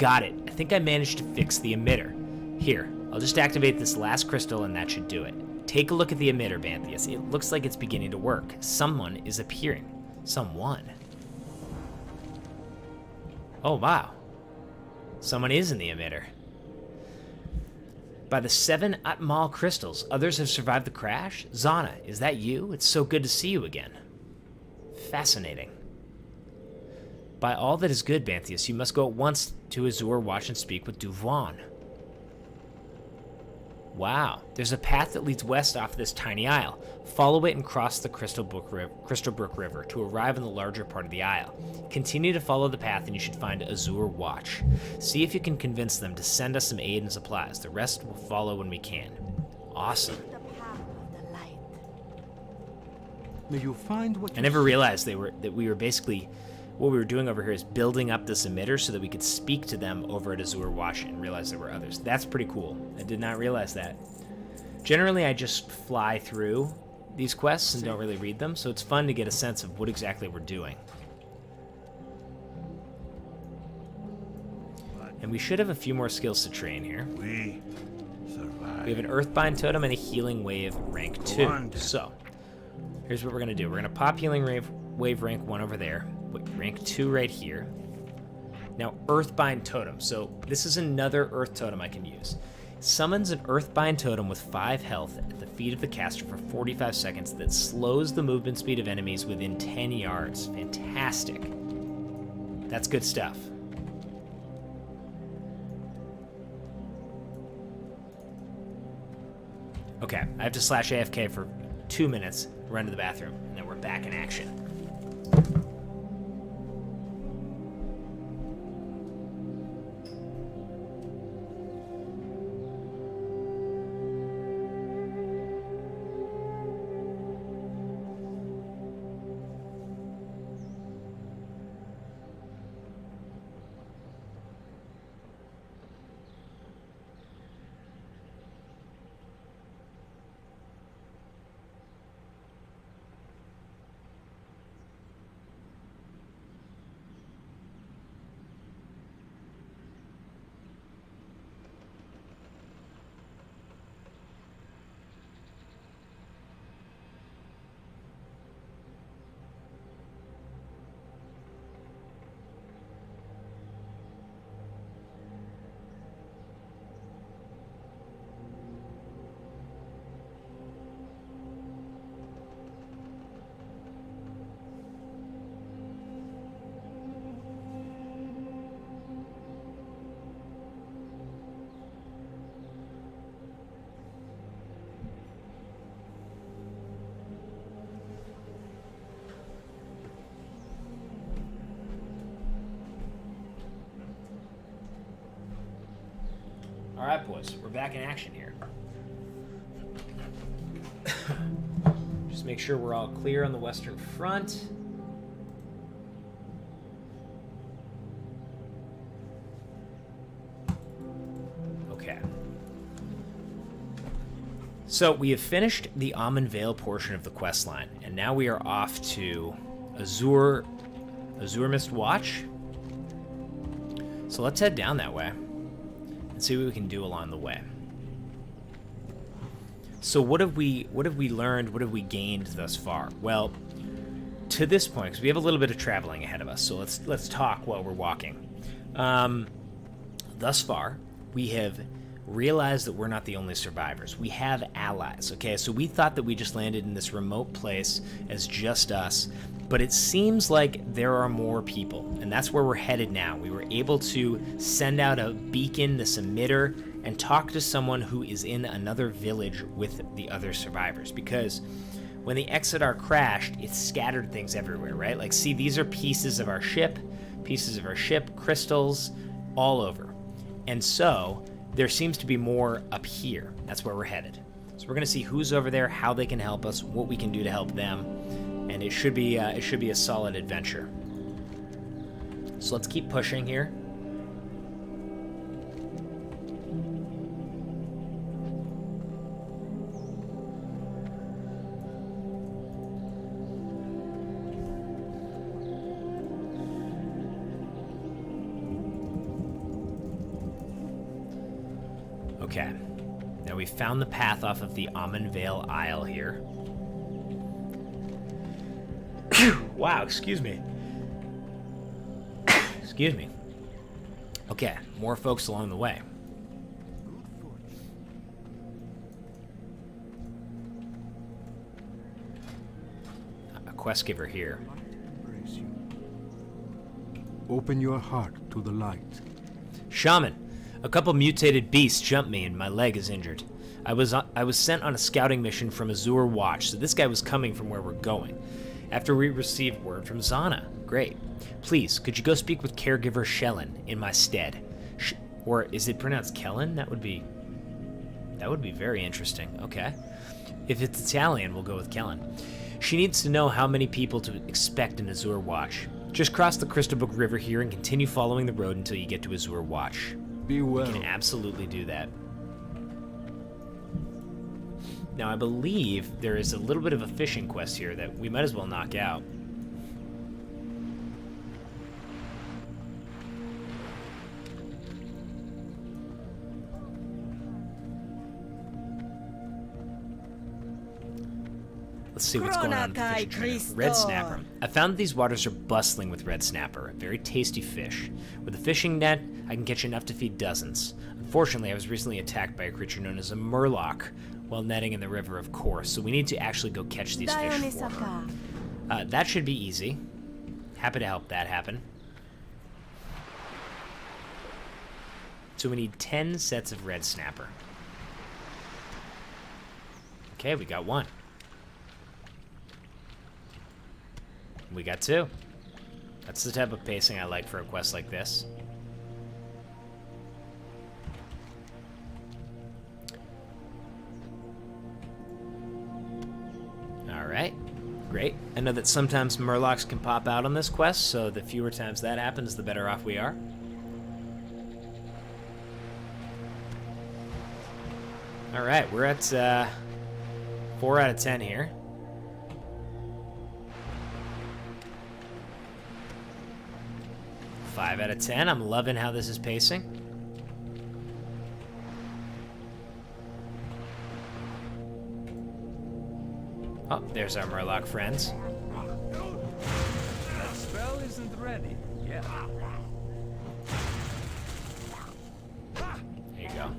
think I managed to fix the emitter. Here, I'll just activate this last crystal and that should do it. Take a look at the emitter, Banthius. It looks like it's beginning to work. Someone is appearing. Someone. Oh, wow. Someone is in the emitter. By the 7 Atmal crystals, others have survived the crash? Zana, is that you? It's so good to see you again. Fascinating. By all that is good, Banthius, you must go at once to Azure Watch and speak with Duvuan. Wow, there's a path that leads west off this tiny isle. Follow it and cross the Crystal Brook River to arrive in the larger part of the isle. Continue to follow the path and you should find Azure Watch. See if you can convince them to send us some aid and supplies. The rest will follow when we can. Awesome. The path of the light. May you find what I never realized that we were basically... What we were doing over here is building up this emitter so that we could speak to them over at Azure Watch and realize there were others. That's pretty cool. I did not realize that. Generally, I just fly through these quests and don't really read them, so it's fun to get a sense of what exactly we're doing. And we should have a few more skills to train here. We survive. We have an Earthbind Totem and a Healing Wave rank 2. on, then. So, here's what we're going to do. We're going to pop Healing Wave rank 1 over there. Rank 2 right here. Now, Earthbind Totem. So, this is another Earth Totem I can use. Summons an Earthbind Totem with 5 health at the feet of the caster for 45 seconds that slows the movement speed of enemies within 10 yards. Fantastic. That's good stuff. Okay, I have to slash AFK for 2 minutes, run to the bathroom, and then we're back in action. All right, boys, we're back in action here. Just make sure we're all clear on the Western Front. Okay. So we have finished the Amon Vale portion of the quest line, and now we are off to Azure Mist Watch. So let's head down that way. See what we can do along the way. So what have we learned? What have we gained thus far? Well, to this point, because we have a little bit of traveling ahead of us, so let's talk while we're walking. Thus far, we have realized that we're not the only survivors. We have allies. Okay, so we thought that we just landed in this remote place as just us, but it seems like there are more people, and that's where we're headed now. We were able to send out a beacon, this emitter, and talk to someone who is in another village with the other survivors, because when the Exodar crashed, it scattered things everywhere, right? Like, see, these are pieces of our ship, crystals, all over. And so, there seems to be more up here. That's where we're headed. So we're going to see who's over there, how they can help us, what we can do to help them. And it should be a solid adventure. So let's keep pushing here. Okay. Now we found the path off of the Amon Vale Isle here. Wow, excuse me. Excuse me. Okay, more folks along the way. A quest giver here. Embrace you. Open your heart to the light. Shaman, a couple mutated beasts jumped me and my leg is injured. I was sent on a scouting mission from Azure Watch, so this guy was coming from where we're going. After we received word from Zana. Great. Please, could you go speak with caregiver Shellen in my stead? Or is it pronounced Kellen? That would be very interesting. Okay. If it's Italian, we'll go with Kellen. She needs to know how many people to expect in Azure Watch. Just cross the Crystal Brook River here and continue following the road until you get to Azure Watch. Be well. We can absolutely do that. Now, I believe there is a little bit of a fishing quest here that we might as well knock out. Let's see what's going on with the fishing trainer. Red snapper. I found that these waters are bustling with red snapper, a very tasty fish. With a fishing net, I can catch enough to feed dozens. Unfortunately, I was recently attacked by a creature known as a murloc while netting in the river, of course, so we need to actually go catch these fish for her. That should be easy. Happy to help that happen. So we need 10 sets of red snapper. Okay, we got 1. We got 2. That's the type of pacing I like for a quest like this. Alright, great. I know that sometimes murlocs can pop out on this quest, so the fewer times that happens, the better off we are. Alright, we're at 4 out of 10 here. Five out of 10. I'm loving how this is pacing. Oh, there's our Murloc friends. That spell isn't ready. Yeah. There you go.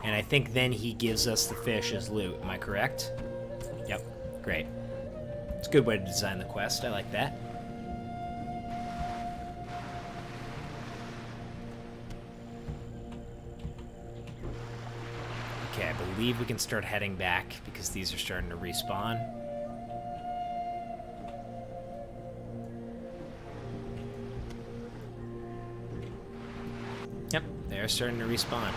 And I think then he gives us the fish as loot. Am I correct? Yep. Great. It's a good way to design the quest. I like that. Okay, I believe we can start heading back because these are starting to respawn. Yep, they're starting to respawn.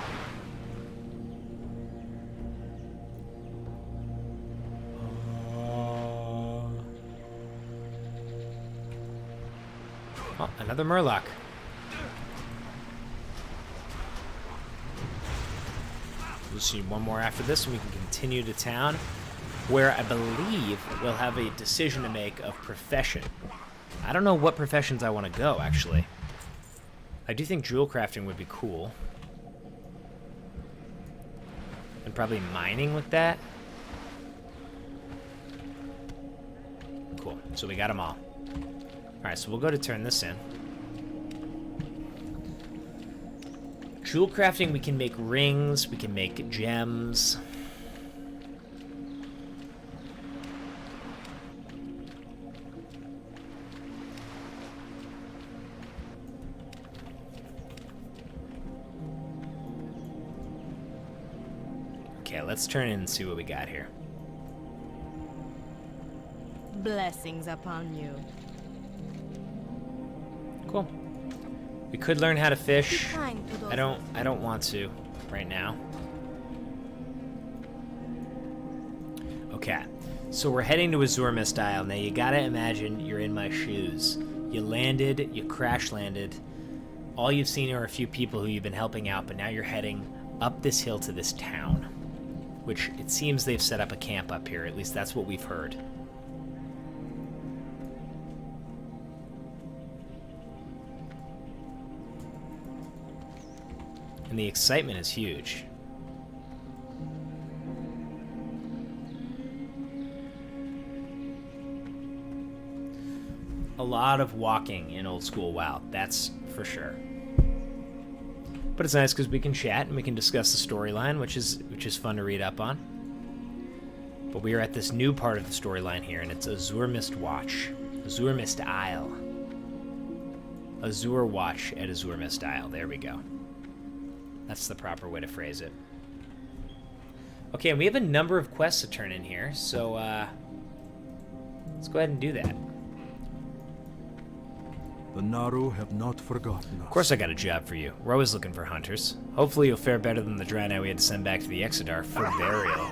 Oh, another Murloc. We'll see one more after this, and we can continue to town, where I believe we'll have a decision to make of profession. I don't know what professions I want to go, actually. I do think jewel crafting would be cool. And probably mining with that. Cool. So we got them all. Alright, so we'll go to turn this in. Jewel crafting, we can make rings, we can make gems. Okay, let's turn in and see what we got here. Blessings upon you. Cool. We could learn how to fish. Be kind to those I don't want to right now. Okay. So we're heading to Azure Mist Isle. Now you gotta imagine you're in my shoes. You landed, you crash landed. All you've seen are a few people who you've been helping out, but now you're heading up this hill to this town. Which it seems they've set up a camp up here, at least that's what we've heard. And the excitement is huge. A lot of walking in old school WoW, that's for sure. But it's nice because we can chat and we can discuss the storyline, which is fun to read up on. But we are at this new part of the storyline here, and it's Azure Mist Watch. Azure Mist Isle. Azure Watch at Azure Mist Isle. There we go. That's the proper way to phrase it. Okay, and we have a number of quests to turn in here, so let's go ahead and do that. The Naru have not forgotten us. Of course I got a job for you. We're always looking for hunters. Hopefully you'll fare better than the Draenei we had to send back to the Exodar for burial.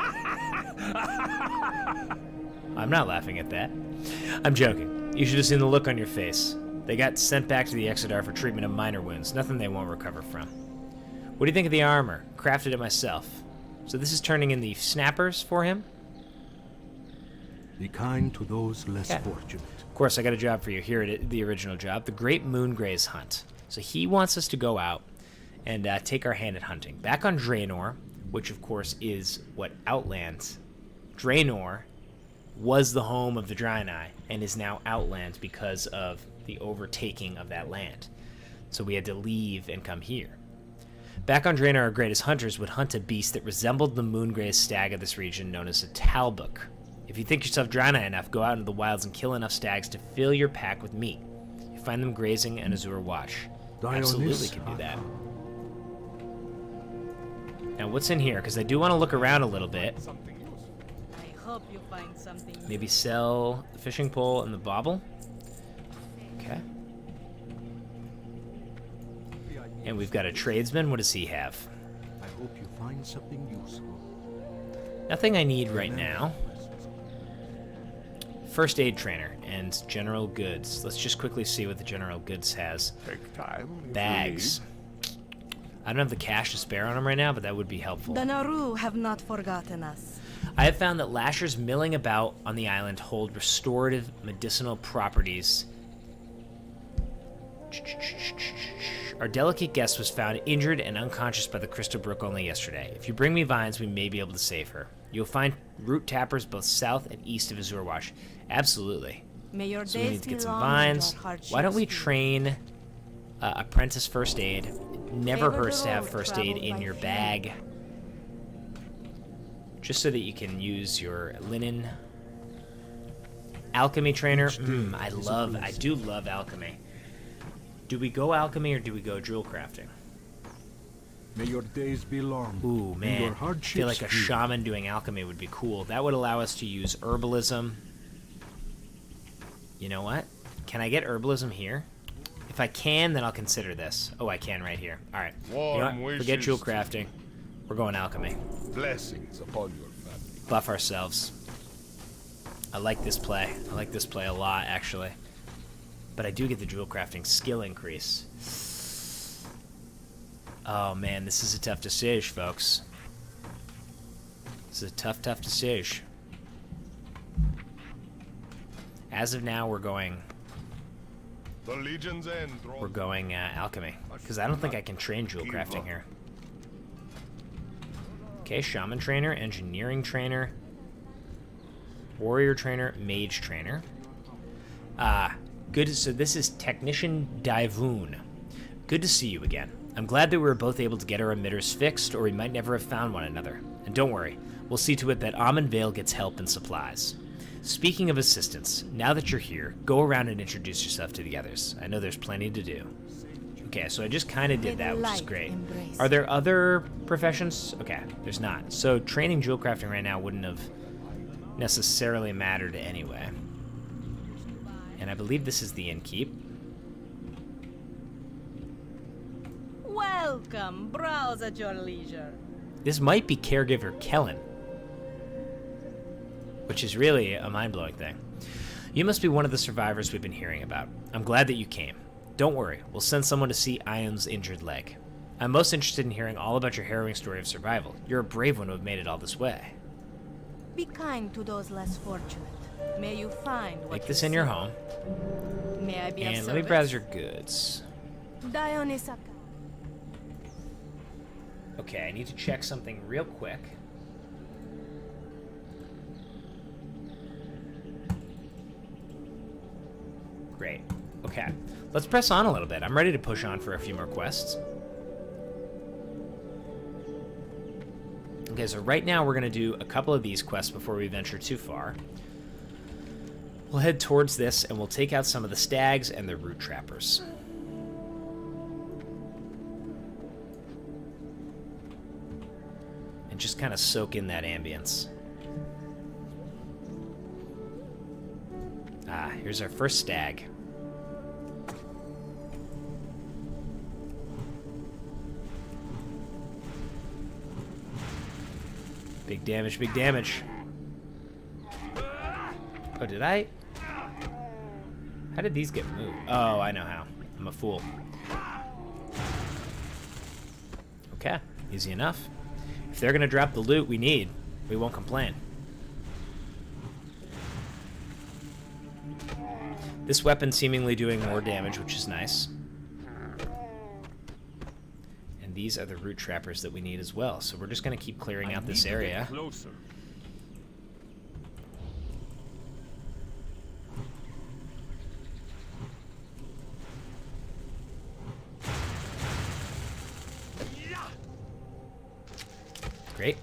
I'm not laughing at that. I'm joking. You should have seen the look on your face. They got sent back to the Exodar for treatment of minor wounds, nothing they won't recover from. What do you think of the armor? Crafted it myself. So this is turning in the snappers for him? Be kind to those less fortunate. Of course, I got a job for you. Here it is, the original job. The Great Moongraze Hunt. So he wants us to go out and take our hand at hunting. Back on Draenor, which of course is what Outland Draenor was the home of the Draenei and is now outland because of the overtaking of that land. So we had to leave and come here. Back on Draenor, our greatest hunters would hunt a beast that resembled the moon-gray stag of this region known as a talbuk. If you think yourself Draenei enough, go out into the wilds and kill enough stags to fill your pack with meat. You find them grazing an Azure Watch. Absolutely can do that. Now, what's in here? Because I do want to look around a little bit. I hope you find something. Maybe sell the fishing pole and the bauble. Okay. And we've got a tradesman. What does he have? I hope you find something useful. Nothing I need right now. First aid trainer and general goods. Let's just quickly see what the general goods has. Take time. Bags. I don't have the cash to spare on them right now, but that would be helpful. The Naru have not forgotten us. I have found that lashers milling about on the island hold restorative medicinal properties. Our delicate guest was found injured and unconscious by the Crystal Brook only yesterday. If you bring me vines, we may be able to save her. You'll find root tappers both south and east of Azure Wash. Absolutely. May your So we days need to be get some long vines. and your hardships Why don't we few. train apprentice first aid? Never Favor hurts the to have road first aid traveled in by your few. bag. Just so that you can use your linen. Alchemy trainer. I do love alchemy. Do we go alchemy or do we go jewel crafting? May your days be long. Ooh, and man. your I hardships feel like a few. shaman doing alchemy would be cool. That would allow us to use herbalism. You know what? Can I get herbalism here? If I can, then I'll consider this. Oh, I can right here. All right. You know Warm what? Forget wishes jewel to crafting. We're going alchemy. Blessings upon your family. Buff ourselves. I like this play. I like this play a lot, actually. But I do get the jewel crafting skill increase. Oh, man, this is a tough decision, folks. This is a tough decision. As of now, we're going The Legion's end. alchemy, because I don't think I can train jewel crafting here. Okay, shaman trainer, engineering trainer, warrior trainer, mage trainer. Good. So this is Technician Divun. Good to see you again. I'm glad that we were both able to get our emitters fixed, or we might never have found one another. And don't worry, we'll see to it that Amon Vale gets help and supplies. Speaking of assistance, now that you're here, go around and introduce yourself to the others. I know there's plenty to do. Okay, so I just kind of did that, which is great. Are there other professions? Okay, there's not. So training jewel crafting right now wouldn't have necessarily mattered anyway. And I believe this is the innkeep. Welcome. Browse at your leisure. This might be caregiver Kellen, which is really a mind-blowing thing. You must be one of the survivors we've been hearing about. I'm glad that you came. Don't worry, we'll send someone to see Ion's injured leg. I'm most interested in hearing all about your harrowing story of survival. You're a brave one to have made it all this way. Be kind to those less fortunate. May you find what Make you this in your seek. home. May I be of And let me service? browse your goods. Dionysaka. Okay, I need to check something real quick. Great. Okay, let's press on a little bit. I'm ready to push on for a few more quests. Okay, so right now we're going to do a couple of these quests before we venture too far. We'll head towards this and we'll take out some of the stags and the root trappers. And just kind of soak in that ambience. Ah, here's our first stag. Big damage, big damage. Oh, did I? How did these get moved? Oh, I know how. I'm a fool. Okay, easy enough. If they're gonna drop the loot we need, we won't complain. This weapon seemingly doing more damage, which is nice. And these are the root trappers that we need as well. So we're just gonna keep clearing out this area. Closer. Great.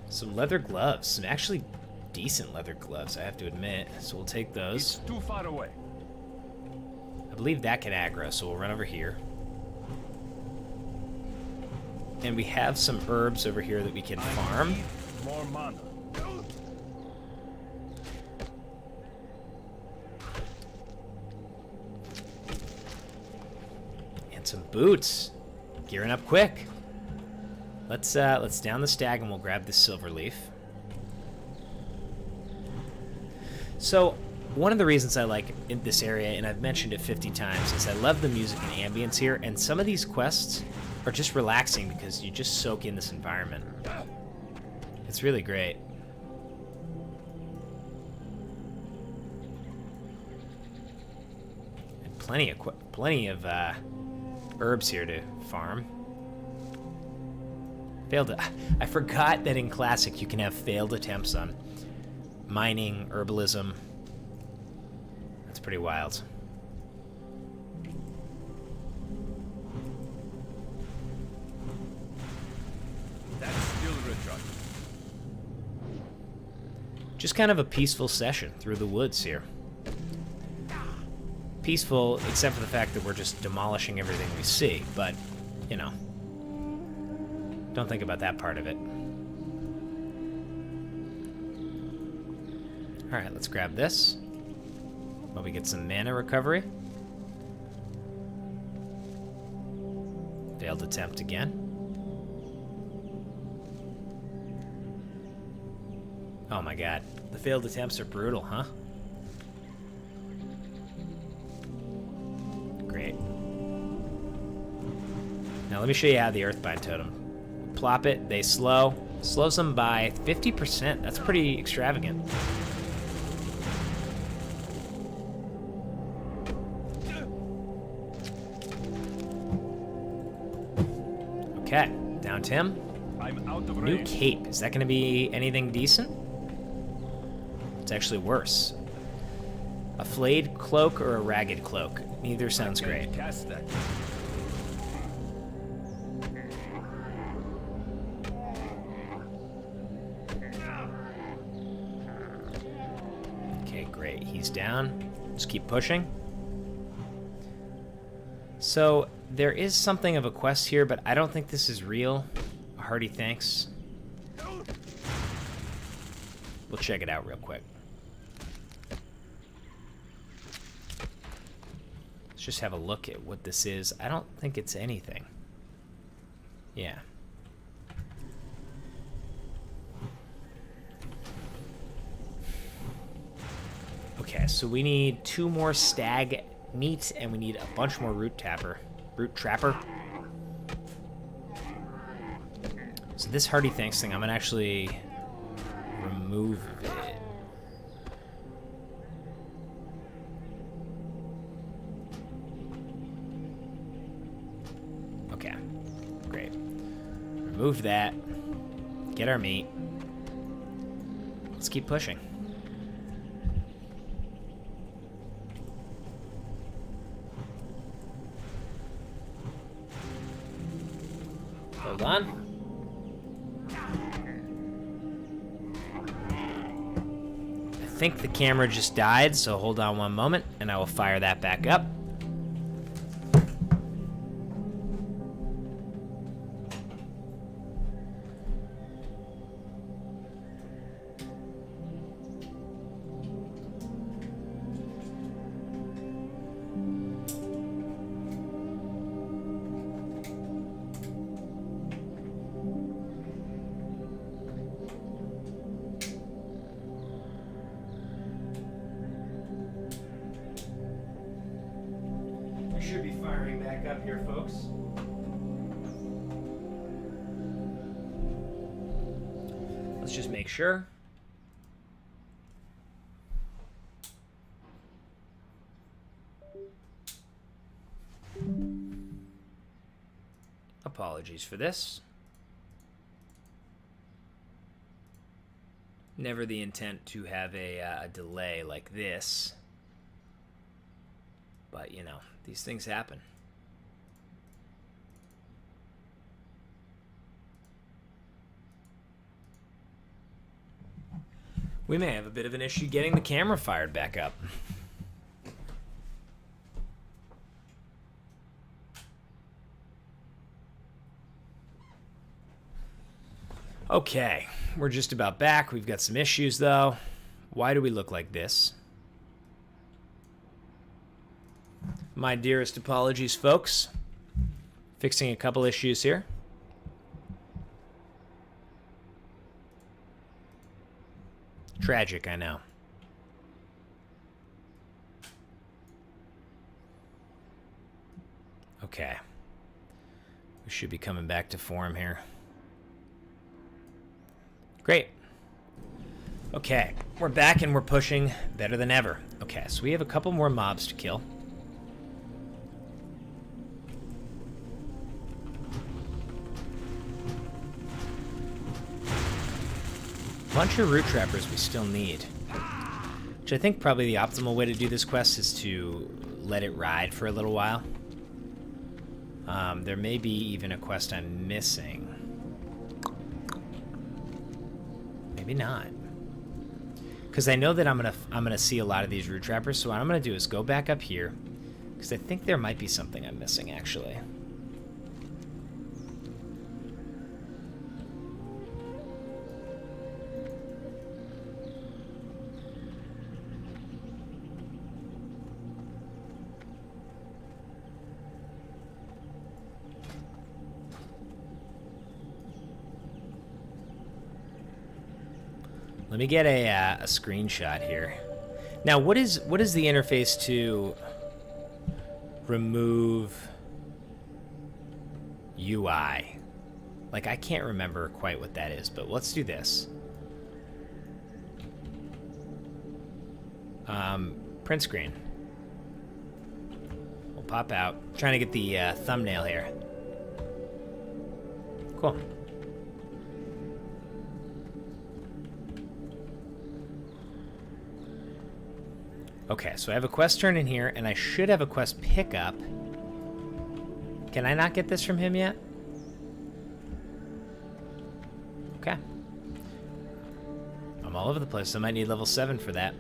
Some leather gloves. Some actually decent leather gloves, I have to admit. So we'll take those. It's too far away. I believe that can aggro, so we'll run over here. And we have some herbs over here that we can farm. Need more mana. And some boots. Gearing up quick. Let's down the stag and we'll grab this silver leaf. So, one of the reasons I like in this area, and I've mentioned it 50 times, is I love the music and ambience here, and some of these quests are just relaxing because you just soak in this environment. It's really great. And plenty of herbs here to farm. I forgot that in Classic you can have failed attempts on mining, herbalism. That's pretty wild. That's still recharged. Just kind of a peaceful session through the woods here. Peaceful, except for the fact that we're just demolishing everything we see, but, you know. Don't think about that part of it. Alright, let's grab this. While we get some mana recovery. Failed attempt again. Oh my god. The failed attempts are brutal, huh? Great. Now let me show you how the Earthbind Totem. Plop it, they slow. Slows them by 50%. That's pretty extravagant. Okay, down Tim. I'm out of New range. cape. Is that going to be anything decent? It's actually worse. A flayed cloak or a ragged cloak? Neither sounds great. Cast that. Okay, great. He's down. Just keep pushing. So, there is something of a quest here, but I don't think this is real. A hearty thanks. We'll check it out real quick. Let's just have a look at what this is. I don't think it's anything. Yeah. Okay, so we need 2 more stag meat, and we need a bunch more root trapper. So this hearty thanks thing, I'm gonna actually remove it. Okay, great. Remove that. Get our meat. Let's keep pushing. Hold on. I think the camera just died, so hold on one moment, and I will fire that back up. I should be firing back up here, folks. Let's just make sure. Apologies for this. Never the intent to have a delay like this. But, you know, these things happen. We may have a bit of an issue getting the camera fired back up. Okay, we're just about back. We've got some issues, though. Why do we look like this? My dearest apologies, folks. Fixing a couple issues here. Tragic, I know. Okay. We should be coming back to form here. Great. Okay, we're back and we're pushing better than ever. Okay, so we have a couple more mobs to kill. Bunch of root trappers we still need. Which I think probably the optimal way to do this quest is to let it ride for a little while. There may be even a quest I'm missing. Maybe not. Because I know that I'm gonna see a lot of these root trappers, so what I'm gonna do is go back up here. Because I think there might be something I'm missing, actually. Let me get a screenshot here. Now, what is the interface to remove UI? Like, I can't remember quite what that is, but let's do this. Print screen. We'll pop out. Trying to get the thumbnail here. Cool. Okay, so I have a quest turn in here, and I should have a quest pickup. Can I not get this from him yet? Okay. I'm all over the place. I might need level 7 for that.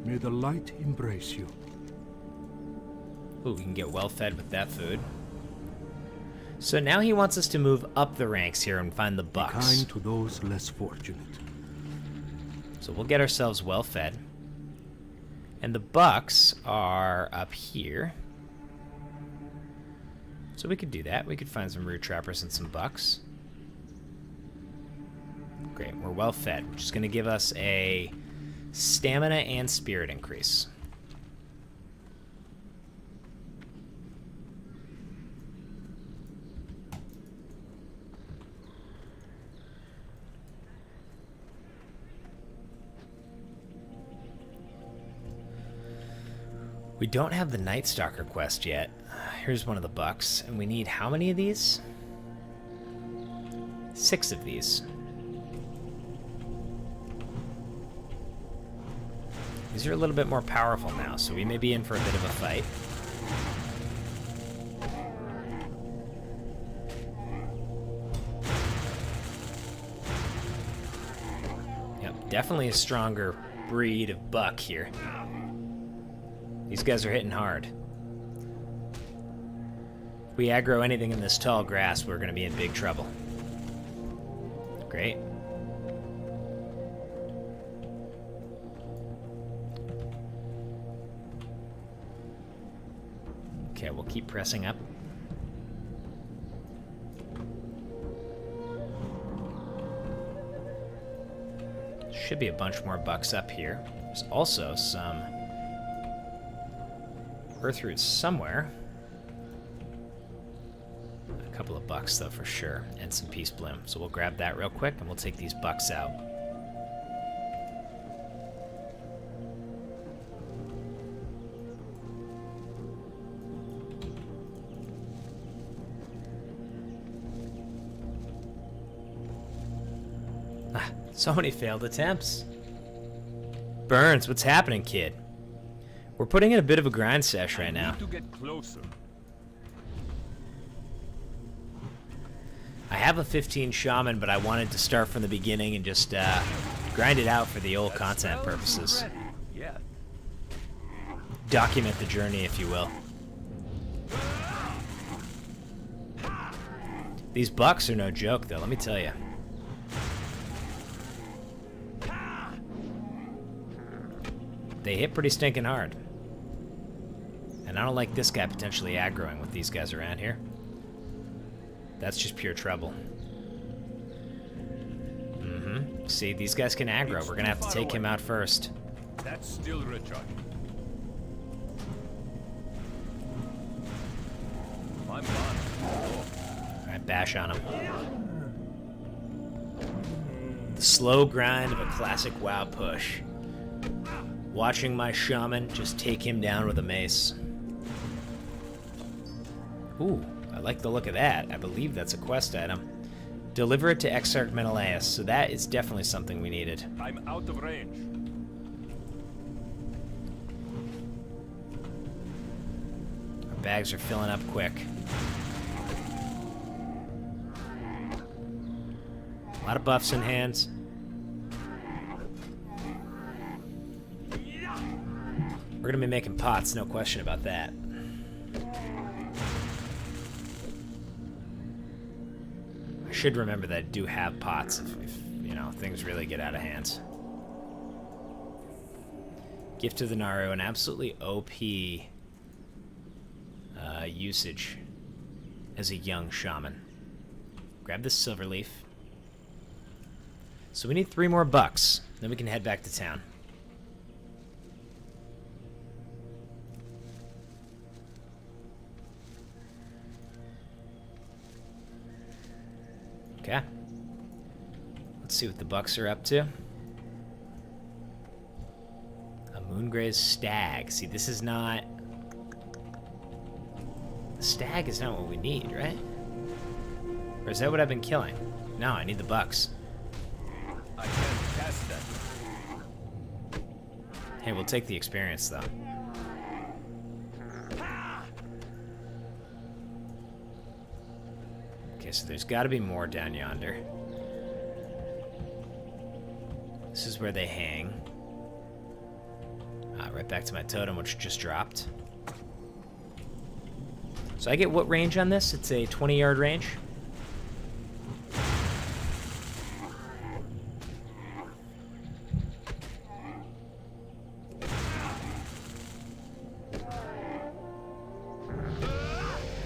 May the light embrace you. Ooh, we can get well fed with that food. So now he wants us to move up the ranks here and find the Be bucks. kind to those less fortunate. So we'll get ourselves well fed. And the bucks are up here. So we could do that. We could find some root trappers and some bucks. Great, we're well fed, which is going to give us a stamina and spirit increase. We don't have the Night Stalker quest yet. Here's one of the bucks, and we need how many of these? 6 of these. These are a little bit more powerful now, so we may be in for a bit of a fight. Yep, definitely a stronger breed of buck here. These guys are hitting hard. If we aggro anything in this tall grass, we're going to be in big trouble. Great. Okay, we'll keep pressing up. Should be a bunch more bucks up here. There's also some earth roots somewhere. A couple of bucks though for sure, and some peace bloom. So we'll grab that real quick and we'll take these bucks out. Ah, so many failed attempts. Burns, what's happening, kid? We're putting in a bit of a grind sesh right now. To get closer. I have a 15 shaman, but I wanted to start from the beginning and just grind it out for the old content purposes. Yeah. Document the journey, if you will. These bucks are no joke, though, let me tell you. They hit pretty stinking hard. And I don't like this guy potentially aggroing with these guys around here. That's just pure trouble. Mm-hmm. See, these guys can aggro. We're gonna have to take him out first. That's still recharging. I'm on. Alright, bash on him. The slow grind of a classic WoW push. Watching my shaman just take him down with a mace. Ooh, I like the look of that. I believe that's a quest item. Deliver it to Exarch Menelaus, so that is definitely something we needed. I'm out of range. Our bags are filling up quick. A lot of buffs in hands. We're gonna be making pots, no question about that. I should remember that I do have pots if you know, things really get out of hand. Gift of the Naru, an absolutely OP usage as a young shaman. Grab this silver leaf. So we need 3 more bucks, then we can head back to town. Okay. Let's see what the bucks are up to. A moongrazed stag. See, this is not... The stag is not what we need, right? Or is that what I've been killing? No, I need the bucks. I can't cast that. Hey, we'll take the experience, though. Okay, so there's got to be more down yonder. This is where they hang. Right back to my totem, which just dropped. So I get what range on this? It's a 20-yard range.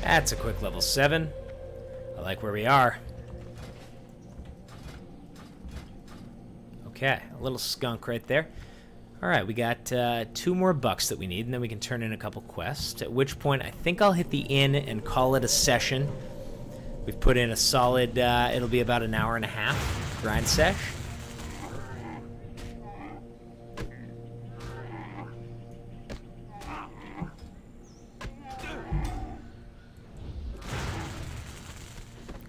That's a quick level 7. I like where we are. Okay, a little skunk right there. Alright, we got 2 more bucks that we need, and then we can turn in a couple quests, at which point I think I'll hit the inn and call it a session. We've put in a solid, it'll be about an hour and a half grind sesh.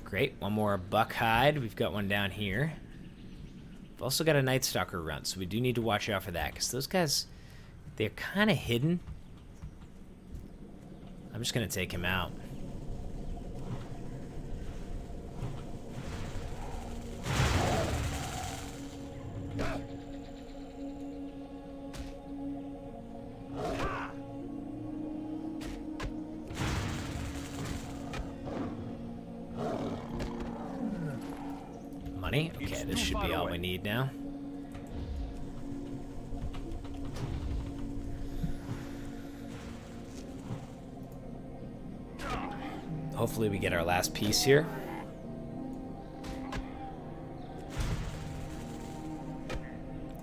Great, one more buck hide. We've got one down here. We've also got a Night Stalker run, so we do need to watch out for that, because those guys, they're kind of hidden. I'm just going to take him out. Money? Okay, this should be all we need now. Hopefully we get our last piece here.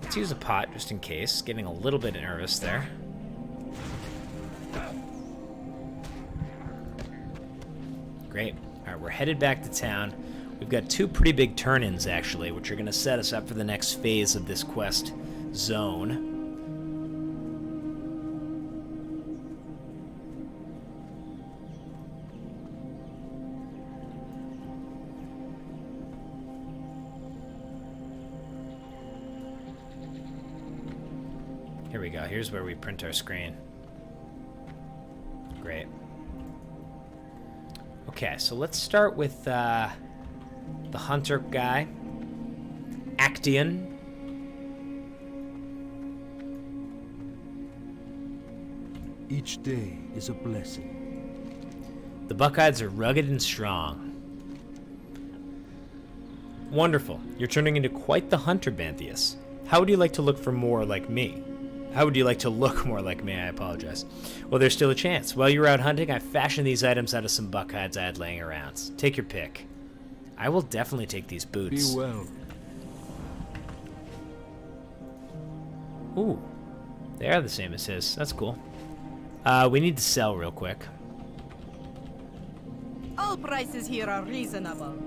Let's use a pot just in case. Getting a little bit nervous there. Great. Alright, we're headed back to town. We've got 2 pretty big turn-ins, actually, which are going to set us up for the next phase of this quest zone. Here we go. Here's where we print our screen. Great. Okay, so let's start with the hunter guy, Actian. Each day is a blessing. The Buckeyes are rugged and strong. Wonderful. You're turning into quite the hunter, Banthius. How would you like to look for more like me? How would you like to look more like me? I apologize. Well, there's still a chance. While you were out hunting, I fashioned these items out of some buck hides I had laying around. Take your pick. I will definitely take these boots. Be well. Ooh. They are the same as his. That's cool. We need to sell real quick. All prices here are reasonable.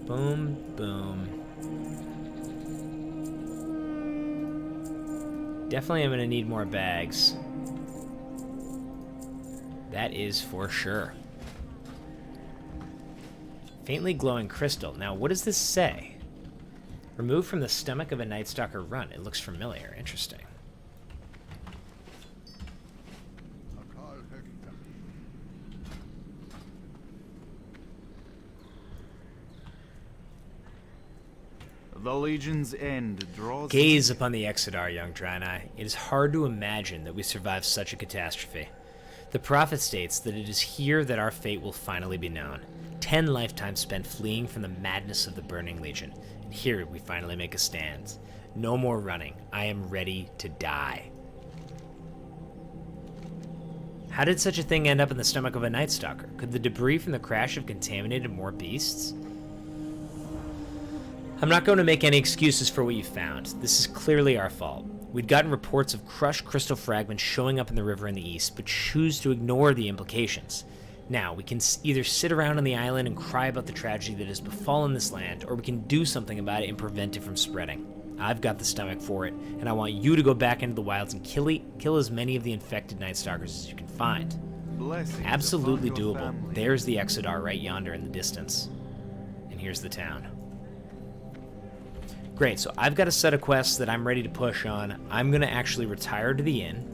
Boom, boom. Definitely am going to need more bags. That is for sure. Faintly glowing crystal. Now, what does this say? Removed from the stomach of a Night Stalker run. It looks familiar. Interesting. The Legion's end draws... Gaze upon the Exodar, young Draenei. It is hard to imagine that we survived such a catastrophe. The prophet states that it is here that our fate will finally be known. 10 lifetimes spent fleeing from the madness of the Burning Legion. And here we finally make a stand. No more running. I am ready to die. How did such a thing end up in the stomach of a Night Stalker? Could the debris from the crash have contaminated more beasts? I'm not going to make any excuses for what you found. This is clearly our fault. We'd gotten reports of crushed crystal fragments showing up in the river in the east, but choose to ignore the implications. Now, we can either sit around on the island and cry about the tragedy that has befallen this land, or we can do something about it and prevent it from spreading. I've got the stomach for it, and I want you to go back into the wilds and kill as many of the infected Night Stalkers as you can find. Blessings Absolutely upon your doable. family. There's the Exodar right yonder in the distance. And here's the town. Great, so I've got a set of quests that I'm ready to push on. I'm going to actually retire to the inn.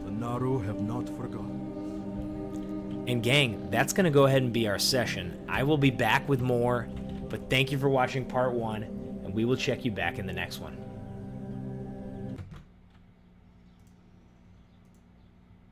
The Naru have not forgotten. And gang, that's going to go ahead and be our session. I will be back with more, but thank you for watching part 1, and we will check you back in the next one.